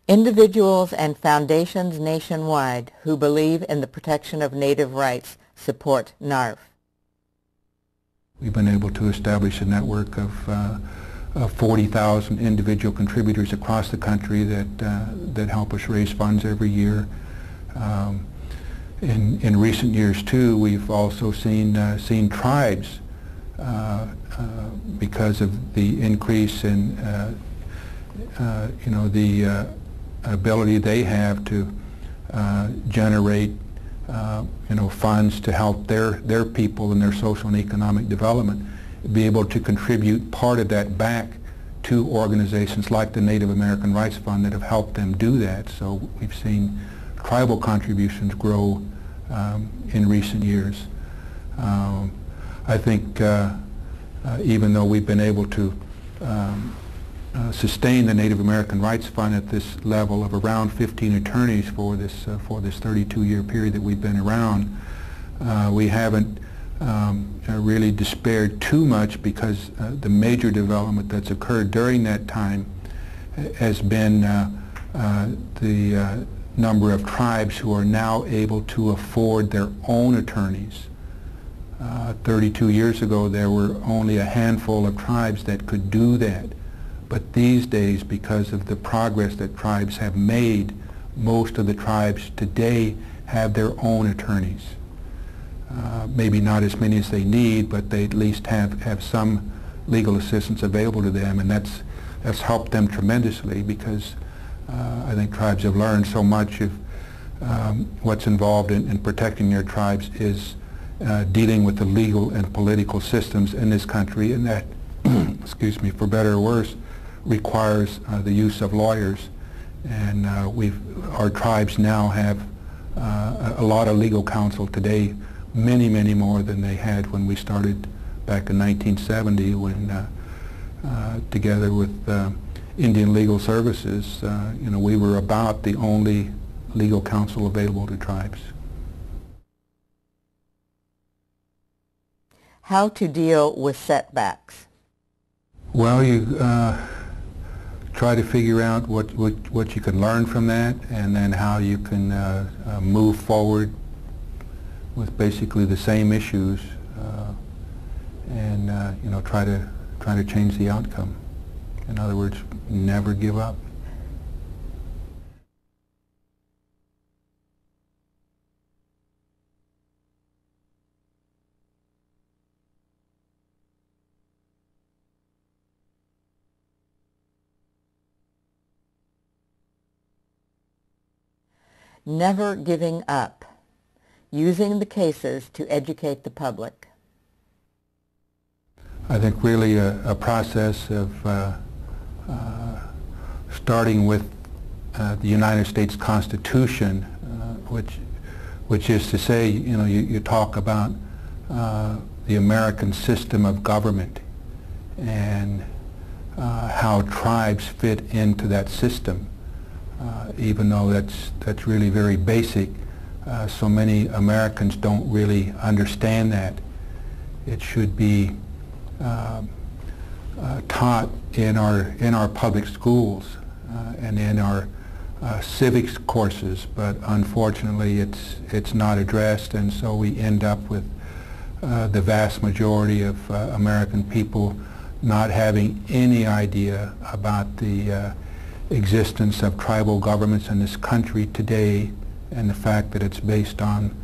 Individuals and foundations nationwide who believe in the protection of Native rights support NARF. We've been able to establish a network of 40,000 individual contributors across the country that help us raise funds every year. In recent years too, we've also seen tribes because of the increase in the ability they have to generate funds to help their people and their social and economic development, be able to contribute part of that back to organizations like the Native American Rights Fund that have helped them do that. So we've seen tribal contributions grow in recent years. I think even though we've been able to sustain the Native American Rights Fund at this level of around 15 attorneys for this 32-year period that we've been around, we haven't really despaired too much, because the major development that's occurred during that time has been the number of tribes who are now able to afford their own attorneys. 32 years ago, there were only a handful of tribes that could do that. But these days, because of the progress that tribes have made, most of the tribes today have their own attorneys. Maybe not as many as they need, but they at least have some legal assistance available to them, and that's helped them tremendously, because I think tribes have learned so much of what's involved in protecting their tribes is dealing with the legal and political systems in this country, and that, excuse me, for better or worse, requires the use of lawyers. And our tribes now have a lot of legal counsel today, many, many more than they had when we started back in 1970, when together with Indian Legal Services, we were about the only legal counsel available to tribes. How to deal with setbacks? Well, you try to figure out what you can learn from that, and then how you can move forward with basically the same issues, and try to change the outcome. In other words, never give up. Never giving up. Using the cases to educate the public. I think really a process of starting with the United States Constitution, which is to say, you talk about the American system of government and how tribes fit into that system. Even though that's really very basic, so many Americans don't really understand that. It should be taught in our public schools and in our civics courses, but unfortunately it's not addressed, and so we end up with the vast majority of American people not having any idea about the existence of tribal governments in this country today, and the fact that it's based on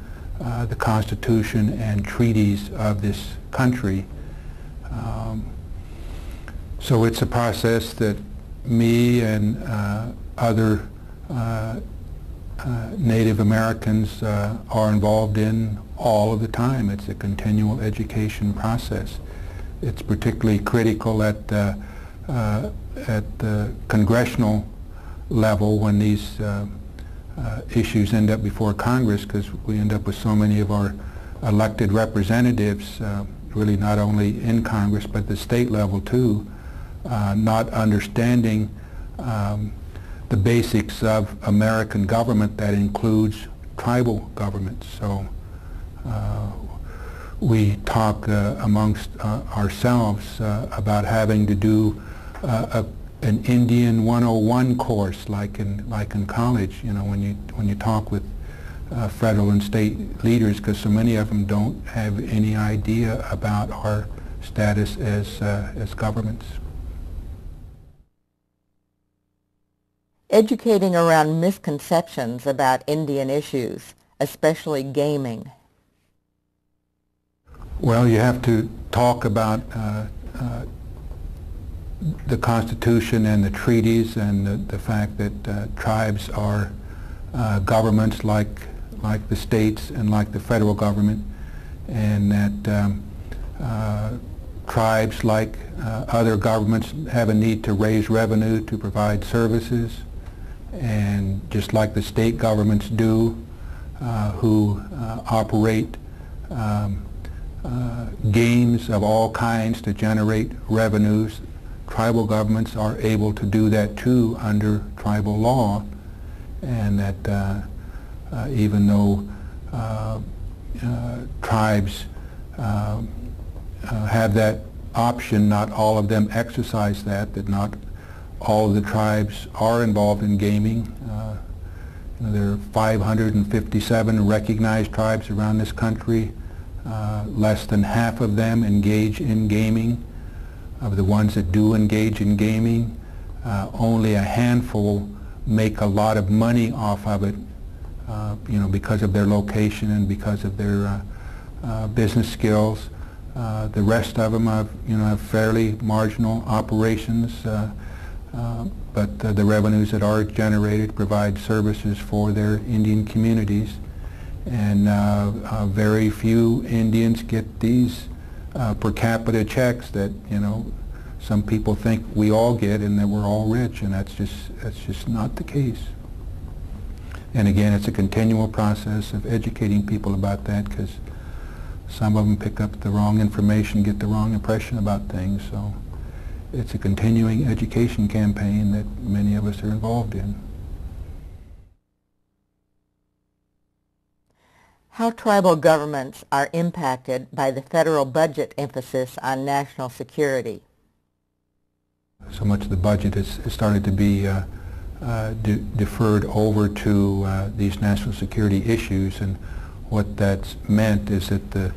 the Constitution and treaties of this country. So it's a process that me and other Native Americans are involved in all of the time. It's a continual education process. It's particularly critical at the congressional level when these issues end up before Congress, because we end up with so many of our elected representatives, really not only in Congress but the state level too, not understanding the basics of American government that includes tribal government. So we talk amongst ourselves about having to do an Indian 101 course, like in college. You know, when you talk with federal and state leaders, because so many of them don't have any idea about our status as governments. Educating around misconceptions about Indian issues, especially gaming. Well, you have to talk about the Constitution and the treaties, and the fact that tribes are governments like the states and like the federal government, and that tribes, like other governments, have a need to raise revenue to provide services, and just like the state governments do, who operate games of all kinds to generate revenues, tribal governments are able to do that too under tribal law, and that even though tribes have that option, not all of them exercise that not all of the tribes are involved in gaming. You know, there are 557 recognized tribes around this country. Less than half of them engage in gaming. Of the ones that do engage in gaming, only a handful make a lot of money off of it, you know, because of their location and because of their business skills. The rest of them have fairly marginal operations, but the revenues that are generated provide services for their Indian communities, and very few Indians get these per capita checks that, you know, some people think we all get, and that we're all rich, and that's just not the case. And again, it's a continual process of educating people about that, because some of them pick up the wrong information, get the wrong impression about things. So it's a continuing education campaign that many of us are involved in. How tribal governments are impacted by the federal budget emphasis on national security. So much of the budget has started to be deferred over to these national security issues, and what that's meant is that the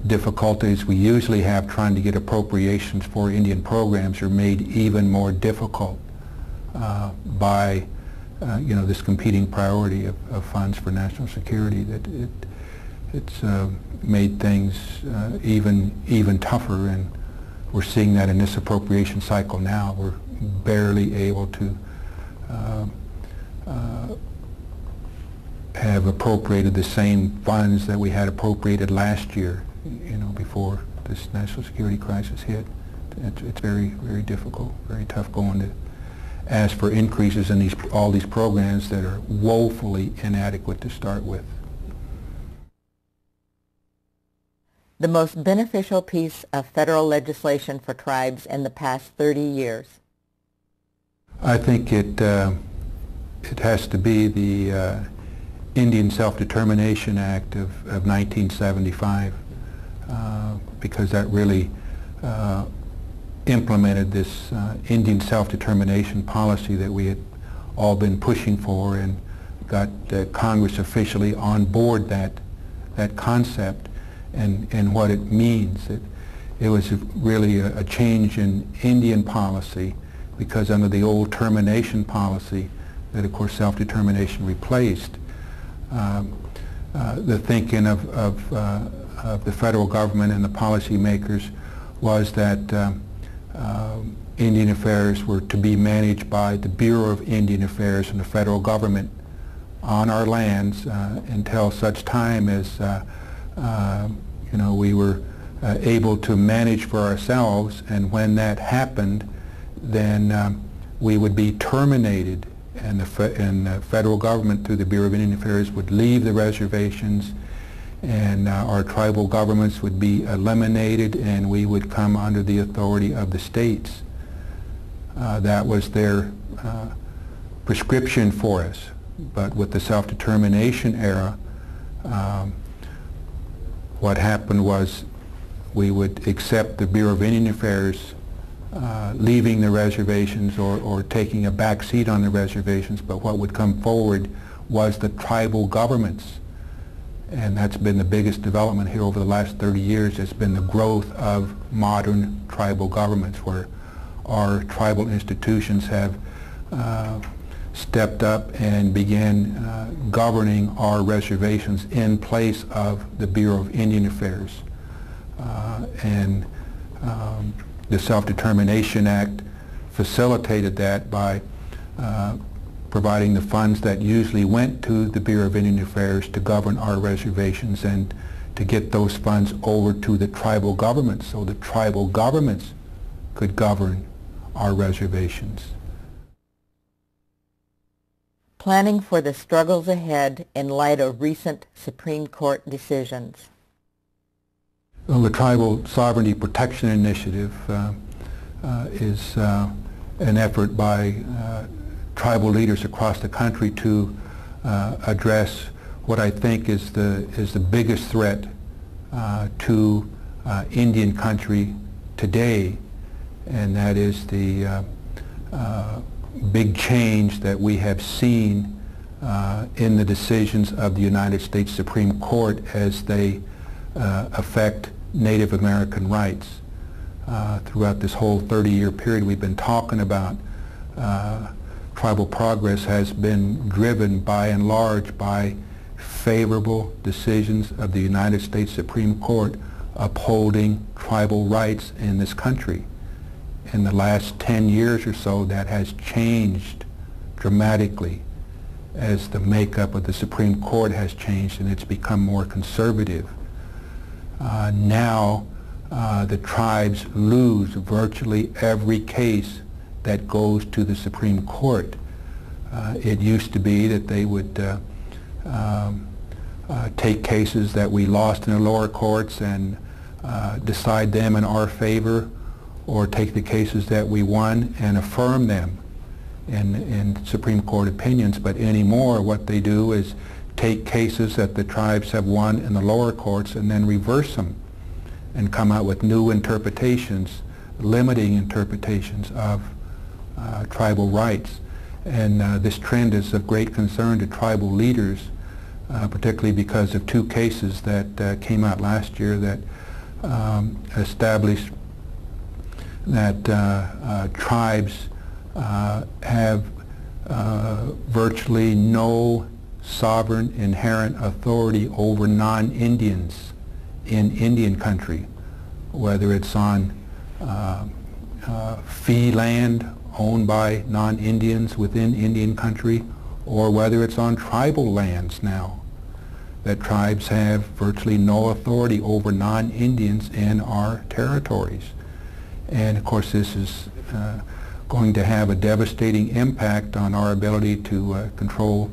difficulties we usually have trying to get appropriations for Indian programs are made even more difficult by you know, this competing priority of funds for national security. That it's made things even tougher, and we're seeing that in this appropriation cycle now. We're barely able to have appropriated the same funds that we had appropriated last year, you know, before this national security crisis hit. It's very, very difficult, very tough going to ask for increases in all these programs that are woefully inadequate to start with. The most beneficial piece of federal legislation for tribes in the past 30 years. I think it has to be the Indian Self-Determination Act of 1975, because that really implemented this Indian self-determination policy that we had all been pushing for, and got Congress officially on board that concept and what it means. It was really a change in Indian policy, because under the old termination policy that, of course, self-determination replaced, the thinking of the federal government and the policymakers was that Indian Affairs were to be managed by the Bureau of Indian Affairs and the federal government on our lands until such time as we were able to manage for ourselves, and when that happened, then we would be terminated, and the federal government through the Bureau of Indian Affairs would leave the reservations, and our tribal governments would be eliminated, and we would come under the authority of the states. That was their prescription for us. But with the self-determination era, what happened was we would accept the Bureau of Indian Affairs leaving the reservations or taking a back seat on the reservations, but what would come forward was the tribal governments. And that's been the biggest development here over the last 30 years. It's been the growth of modern tribal governments, where our tribal institutions have stepped up and began governing our reservations in place of the Bureau of Indian Affairs. The Self-Determination Act facilitated that by providing the funds that usually went to the Bureau of Indian Affairs to govern our reservations, and to get those funds over to the tribal governments so the tribal governments could govern our reservations. Planning for the struggles ahead in light of recent Supreme Court decisions. Well, the Tribal Sovereignty Protection Initiative is an effort by tribal leaders across the country to address what I think is the biggest threat to Indian country today, and that is the big change that we have seen in the decisions of the United States Supreme Court as they affect Native American rights. Throughout this whole 30-year period we've been talking about, tribal progress has been driven by and large by favorable decisions of the United States Supreme Court upholding tribal rights in this country. In the last 10 years or so, that has changed dramatically as the makeup of the Supreme Court has changed and it's become more conservative. Now the tribes lose virtually every case that goes to the Supreme Court. It used to be that they would take cases that we lost in the lower courts and decide them in our favor, or take the cases that we won and affirm them in Supreme Court opinions. But anymore what they do is take cases that the tribes have won in the lower courts and then reverse them and come out with new interpretations, limiting interpretations of tribal rights. And this trend is of great concern to tribal leaders, particularly because of two cases that came out last year that established that tribes have virtually no sovereign inherent authority over non-Indians in Indian country, whether it's on fee land owned by non-Indians within Indian country, or whether it's on tribal lands now, that tribes have virtually no authority over non-Indians in our territories. And of course this is going to have a devastating impact on our ability to control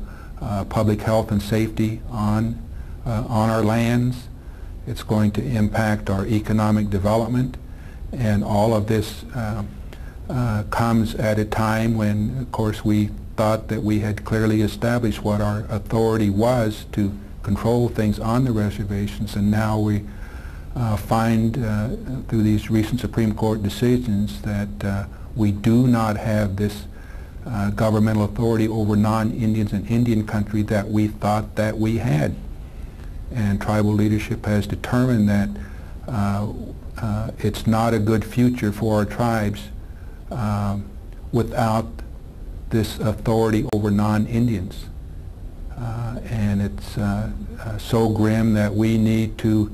public health and safety on our lands. It's going to impact our economic development, and all of this comes at a time when, of course, we thought that we had clearly established what our authority was to control things on the reservations, and now we find through these recent Supreme Court decisions that we do not have this governmental authority over non-Indians in Indian country that we thought that we had. And tribal leadership has determined that it's not a good future for our tribes without this authority over non-Indians. and it's so grim that we need to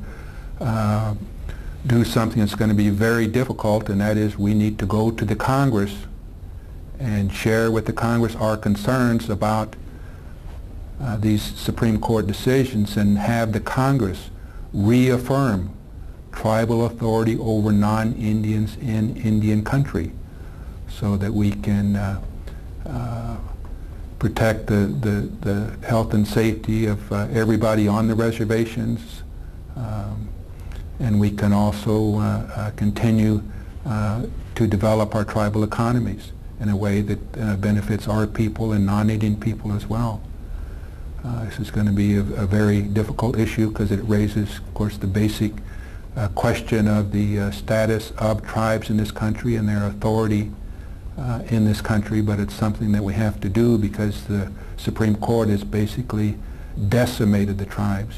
do something that's going to be very difficult, and that is we need to go to the Congress and share with the Congress our concerns about these Supreme Court decisions and have the Congress reaffirm tribal authority over non-Indians in Indian country so that we can protect the health and safety of everybody on the reservations, and we can also continue to develop our tribal economies in a way that benefits our people and non-Indian people as well. This is going to be a very difficult issue because it raises, of course, the basic question of the status of tribes in this country and their authority in this country, but it's something that we have to do because the Supreme Court has basically decimated the tribes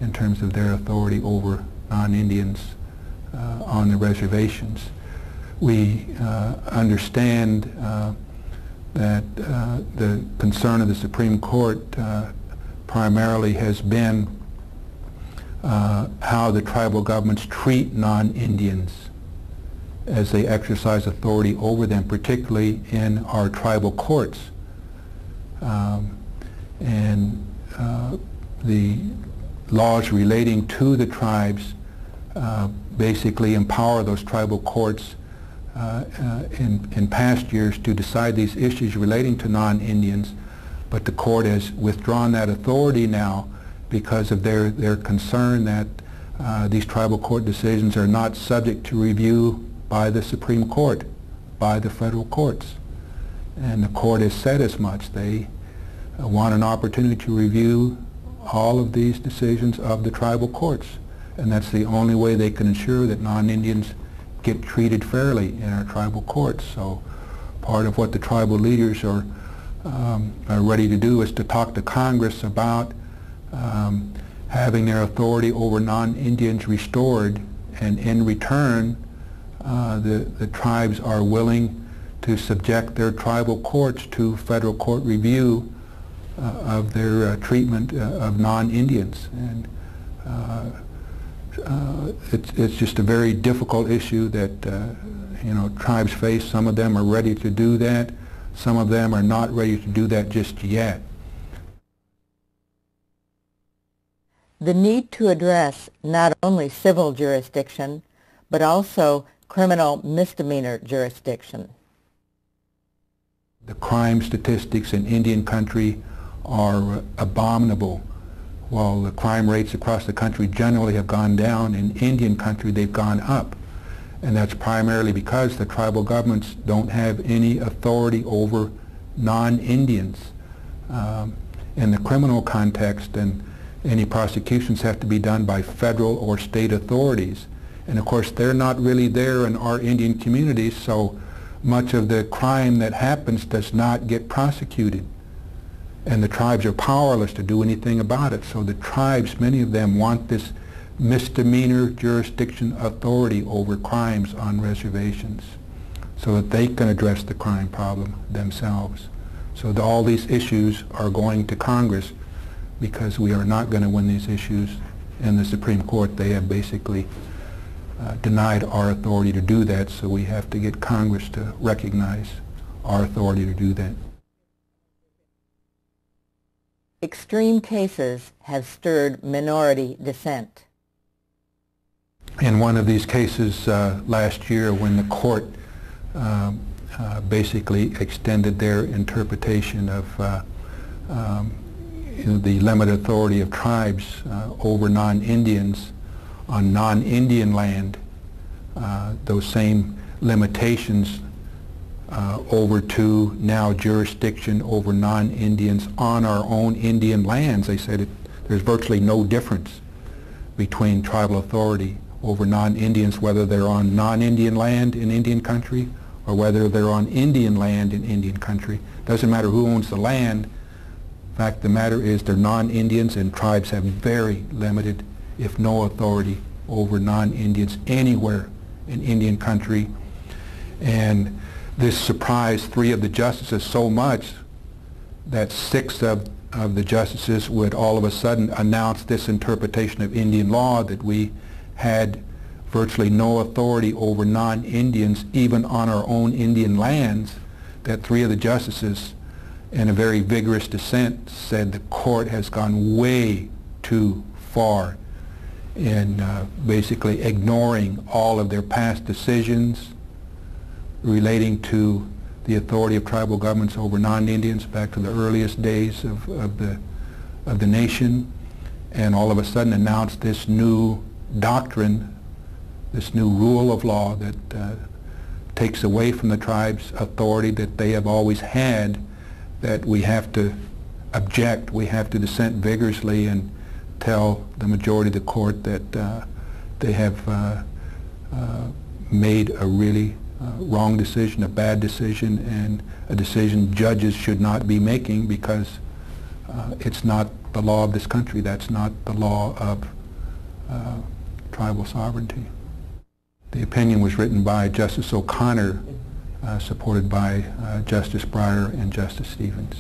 in terms of their authority over non-Indians on the reservations. We understand that the concern of the Supreme Court primarily has been how the tribal governments treat non-Indians as they exercise authority over them, particularly in our tribal courts. And the laws relating to the tribes basically empower those tribal courts in past years to decide these issues relating to non-Indians, but the court has withdrawn that authority now because of their concern that these tribal court decisions are not subject to review by the Supreme Court, by the federal courts. And the court has said as much. They want an opportunity to review all of these decisions of the tribal courts, and that's the only way they can ensure that non-Indians get treated fairly in our tribal courts. So part of what the tribal leaders are ready to do is to talk to Congress about having their authority over non-Indians restored, and in return the tribes are willing to subject their tribal courts to federal court review of their treatment of non-Indians. And it's just a very difficult issue that tribes face. Some of them are ready to do that. Some of them are not ready to do that just yet. The need to address not only civil jurisdiction, but also criminal misdemeanor jurisdiction. The crime statistics in Indian country are abominable. While the crime rates across the country generally have gone down, in Indian country they've gone up. And that's primarily because the tribal governments don't have any authority over non-Indians. In the criminal context, and any prosecutions have to be done by federal or state authorities. And of course they're not really there in our Indian communities, so much of the crime that happens does not get prosecuted. And the tribes are powerless to do anything about it. So the tribes, many of them, want this misdemeanor jurisdiction authority over crimes on reservations so that they can address the crime problem themselves. So all these issues are going to Congress because we are not going to win these issues in the Supreme Court. They have basically denied our authority to do that, so we have to get Congress to recognize our authority to do that. Extreme cases have stirred minority dissent. In one of these cases last year, when the court basically extended their interpretation of the limited authority of tribes over non-Indians on non-Indian land, those same limitations over to now jurisdiction over non-Indians on our own Indian lands. They said there's virtually no difference between tribal authority over non-Indians, whether they're on non-Indian land in Indian country or whether they're on Indian land in Indian country. Doesn't matter who owns the land. In fact, the matter is they're non-Indians, and tribes have very limited, if no authority, over non-Indians anywhere in Indian country. And this surprised 3 of the justices so much that 6 of of the justices would all of a sudden announce this interpretation of Indian law that we had virtually no authority over non-Indians even on our own Indian lands, that three of the justices in a very vigorous dissent said the court has gone way too far in basically ignoring all of their past decisions relating to the authority of tribal governments over non-Indians back to the earliest days of the nation, and all of a sudden announced this new doctrine, this new rule of law that takes away from the tribe's authority that they have always had, that we have to object, we have to dissent vigorously and tell the majority of the court that they have made a really wrong decision, a bad decision, and a decision judges should not be making because it's not the law of this country. That's not the law of tribal sovereignty. The opinion was written by Justice O'Connor, supported by Justice Breyer and Justice Stevens.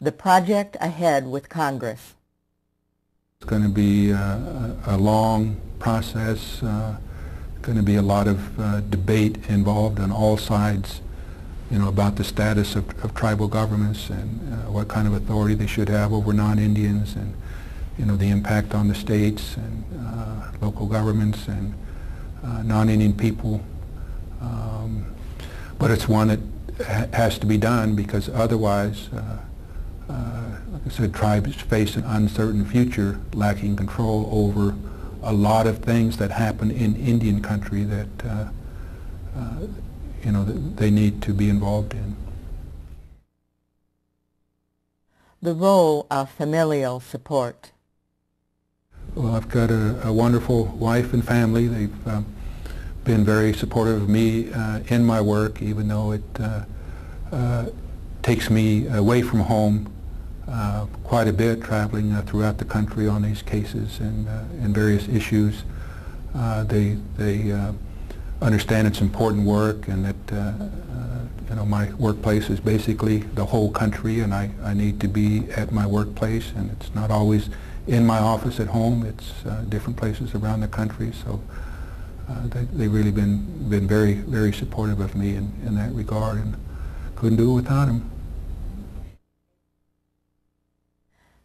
The project ahead with Congress. It's going to be a long process, going to be a lot of debate involved on all sides, about the status of tribal governments and what kind of authority they should have over non-Indians, and the impact on the states and local governments and non-Indian people. But it's one that has to be done because otherwise, like I said, tribes face an uncertain future, lacking control over a lot of things that happen in Indian country that that they need to be involved in. The role of familial support. Well, I've got a wonderful wife and family. They've been very supportive of me in my work, even though it takes me away from home quite a bit, traveling throughout the country on these cases and various issues. They understand it's important work, and that my workplace is basically the whole country, and I need to be at my workplace, and it's not always in my office at home. It's different places around the country. So they've really been very, very supportive of me in that regard, and couldn't do it without them.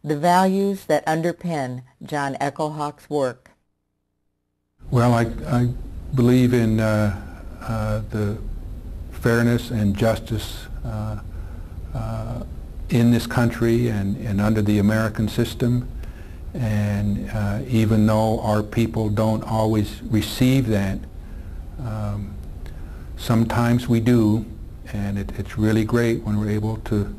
The values that underpin John Echohawk's work. Well, I believe in the fairness and justice in this country and under the American system. And even though our people don't always receive that, sometimes we do, and it's really great when we're able to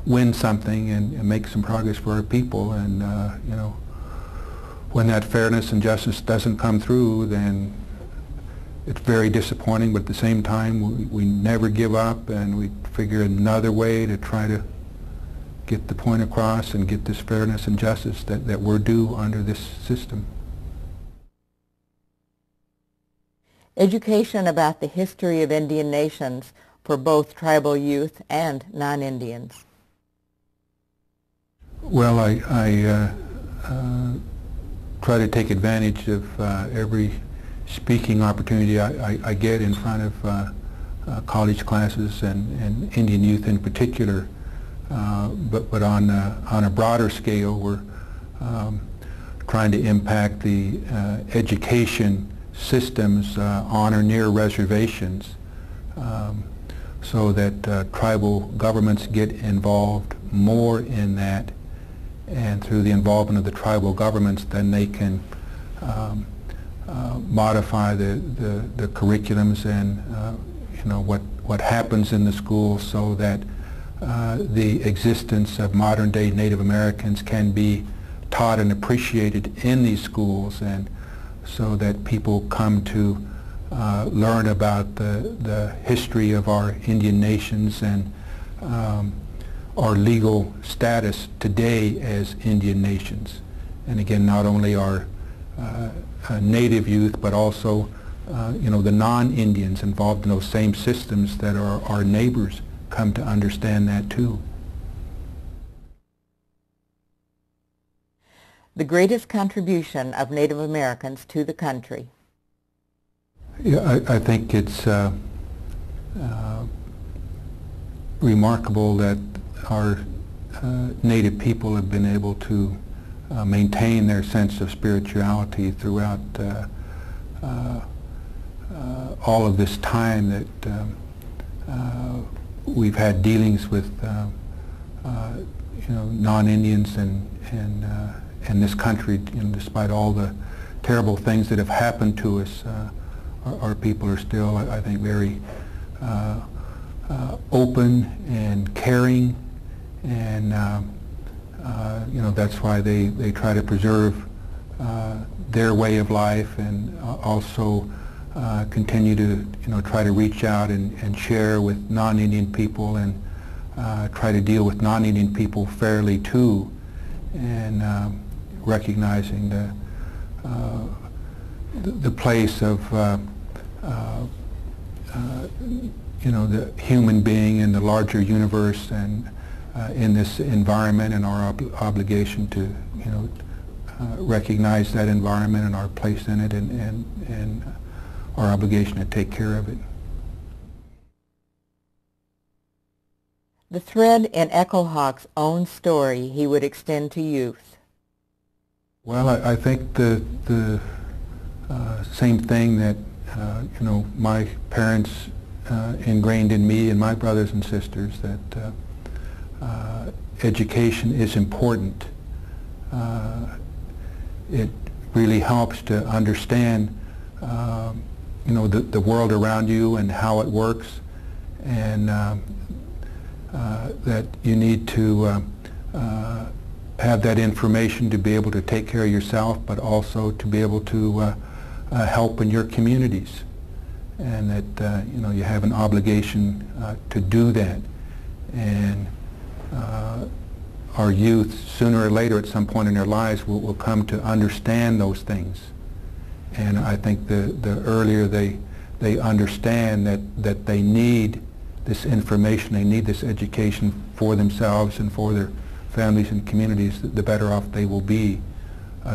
win something and make some progress for our people. And when that fairness and justice doesn't come through, then it's very disappointing. But at the same time, we never give up, and we figure another way to try to get the point across and get this fairness and justice that we're due under this system. Education about the history of Indian nations for both tribal youth and non-Indians. Well, I try to take advantage of every speaking opportunity I get in front of college classes and Indian youth in particular. But on a broader scale, we're trying to impact the education systems on or near reservations so that tribal governments get involved more in that, and through the involvement of the tribal governments, then they can modify the curriculums and what happens in the schools so that the existence of modern-day Native Americans can be taught and appreciated in these schools, and so that people come to learn about the history of our Indian nations and our legal status today as Indian nations. And again, not only our native youth, but also the non-Indians involved in those same systems that are our neighbors come to understand that too. The greatest contribution of Native Americans to the country. Yeah, I think it's remarkable that our Native people have been able to maintain their sense of spirituality throughout all of this time that we've had dealings with non-Indians and this country. Despite all the terrible things that have happened to us, our people are still, I think, very open and caring, and that's why they try to preserve their way of life, and also continue to try to reach out and share with non-Indian people, and try to deal with non-Indian people fairly too, and recognizing the place of the human being in the larger universe, and in this environment, and our obligation to recognize that environment and our place in it, and our obligation to take care of it. The thread in Echohawk's own story he would extend to youth. Well, I think the same thing that my parents ingrained in me and my brothers and sisters, that education is important. It really helps to understand the world around you and how it works, and that you need to have that information to be able to take care of yourself, but also to be able to help in your communities, and that you have an obligation to do that. And our youth, sooner or later, at some point in their lives, will come to understand those things. And I think the earlier they understand that they need this information, they need this education for themselves and for their families and communities, the better off they will be.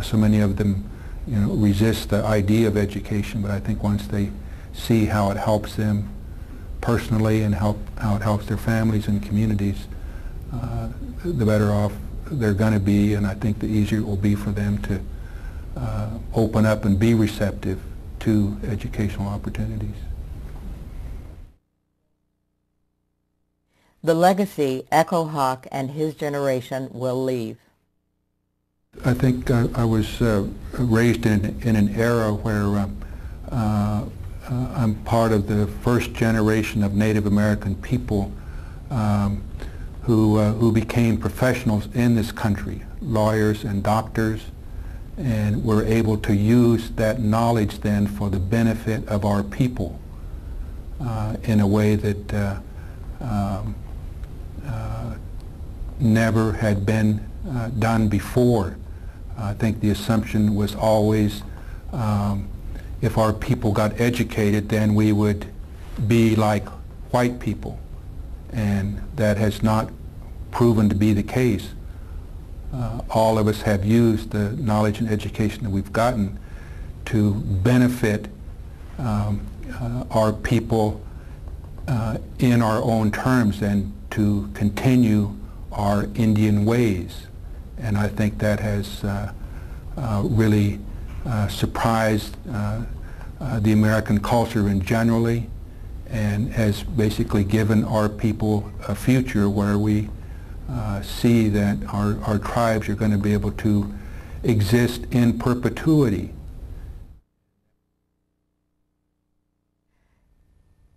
So many of them resist the idea of education, but I think once they see how it helps them personally and how it helps their families and communities, the better off they're going to be, and I think the easier it will be for them to open up and be receptive to educational opportunities. The legacy Echohawk and his generation will leave. I think I was raised in an era where I'm part of the first generation of Native American people who became professionals in this country, lawyers and doctors, and were able to use that knowledge then for the benefit of our people in a way that never had been done before. I think the assumption was always if our people got educated, then we would be like white people, and that has not proven to be the case. All of us have used the knowledge and education that we've gotten to benefit our people in our own terms, and to continue our Indian ways. And I think that has really surprised the American culture in generally, and has basically given our people a future where we see that our tribes are going to be able to exist in perpetuity.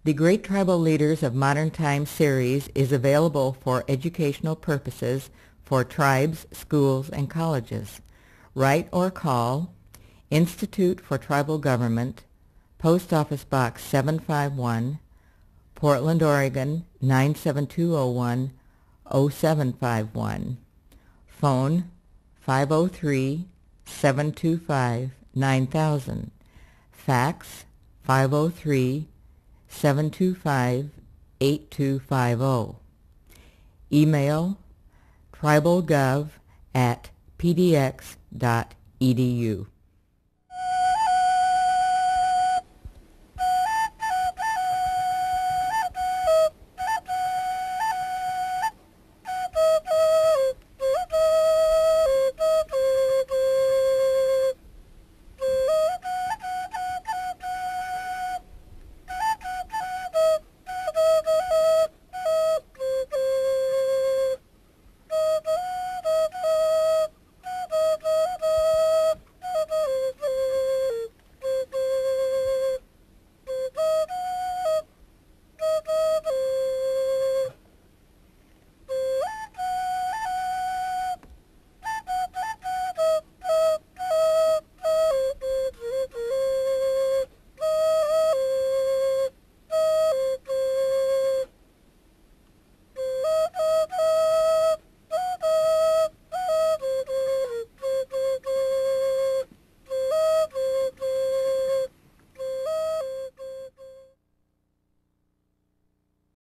The Great Tribal Leaders of Modern Times series is available for educational purposes for tribes, schools, and colleges. Write or call Institute for Tribal Government, Post Office Box 751, Portland, Oregon 97201, 0751. Phone 503-725-9000. Fax 503-725-9000. 828-878-8250. Email tribalgov@pdx.edu.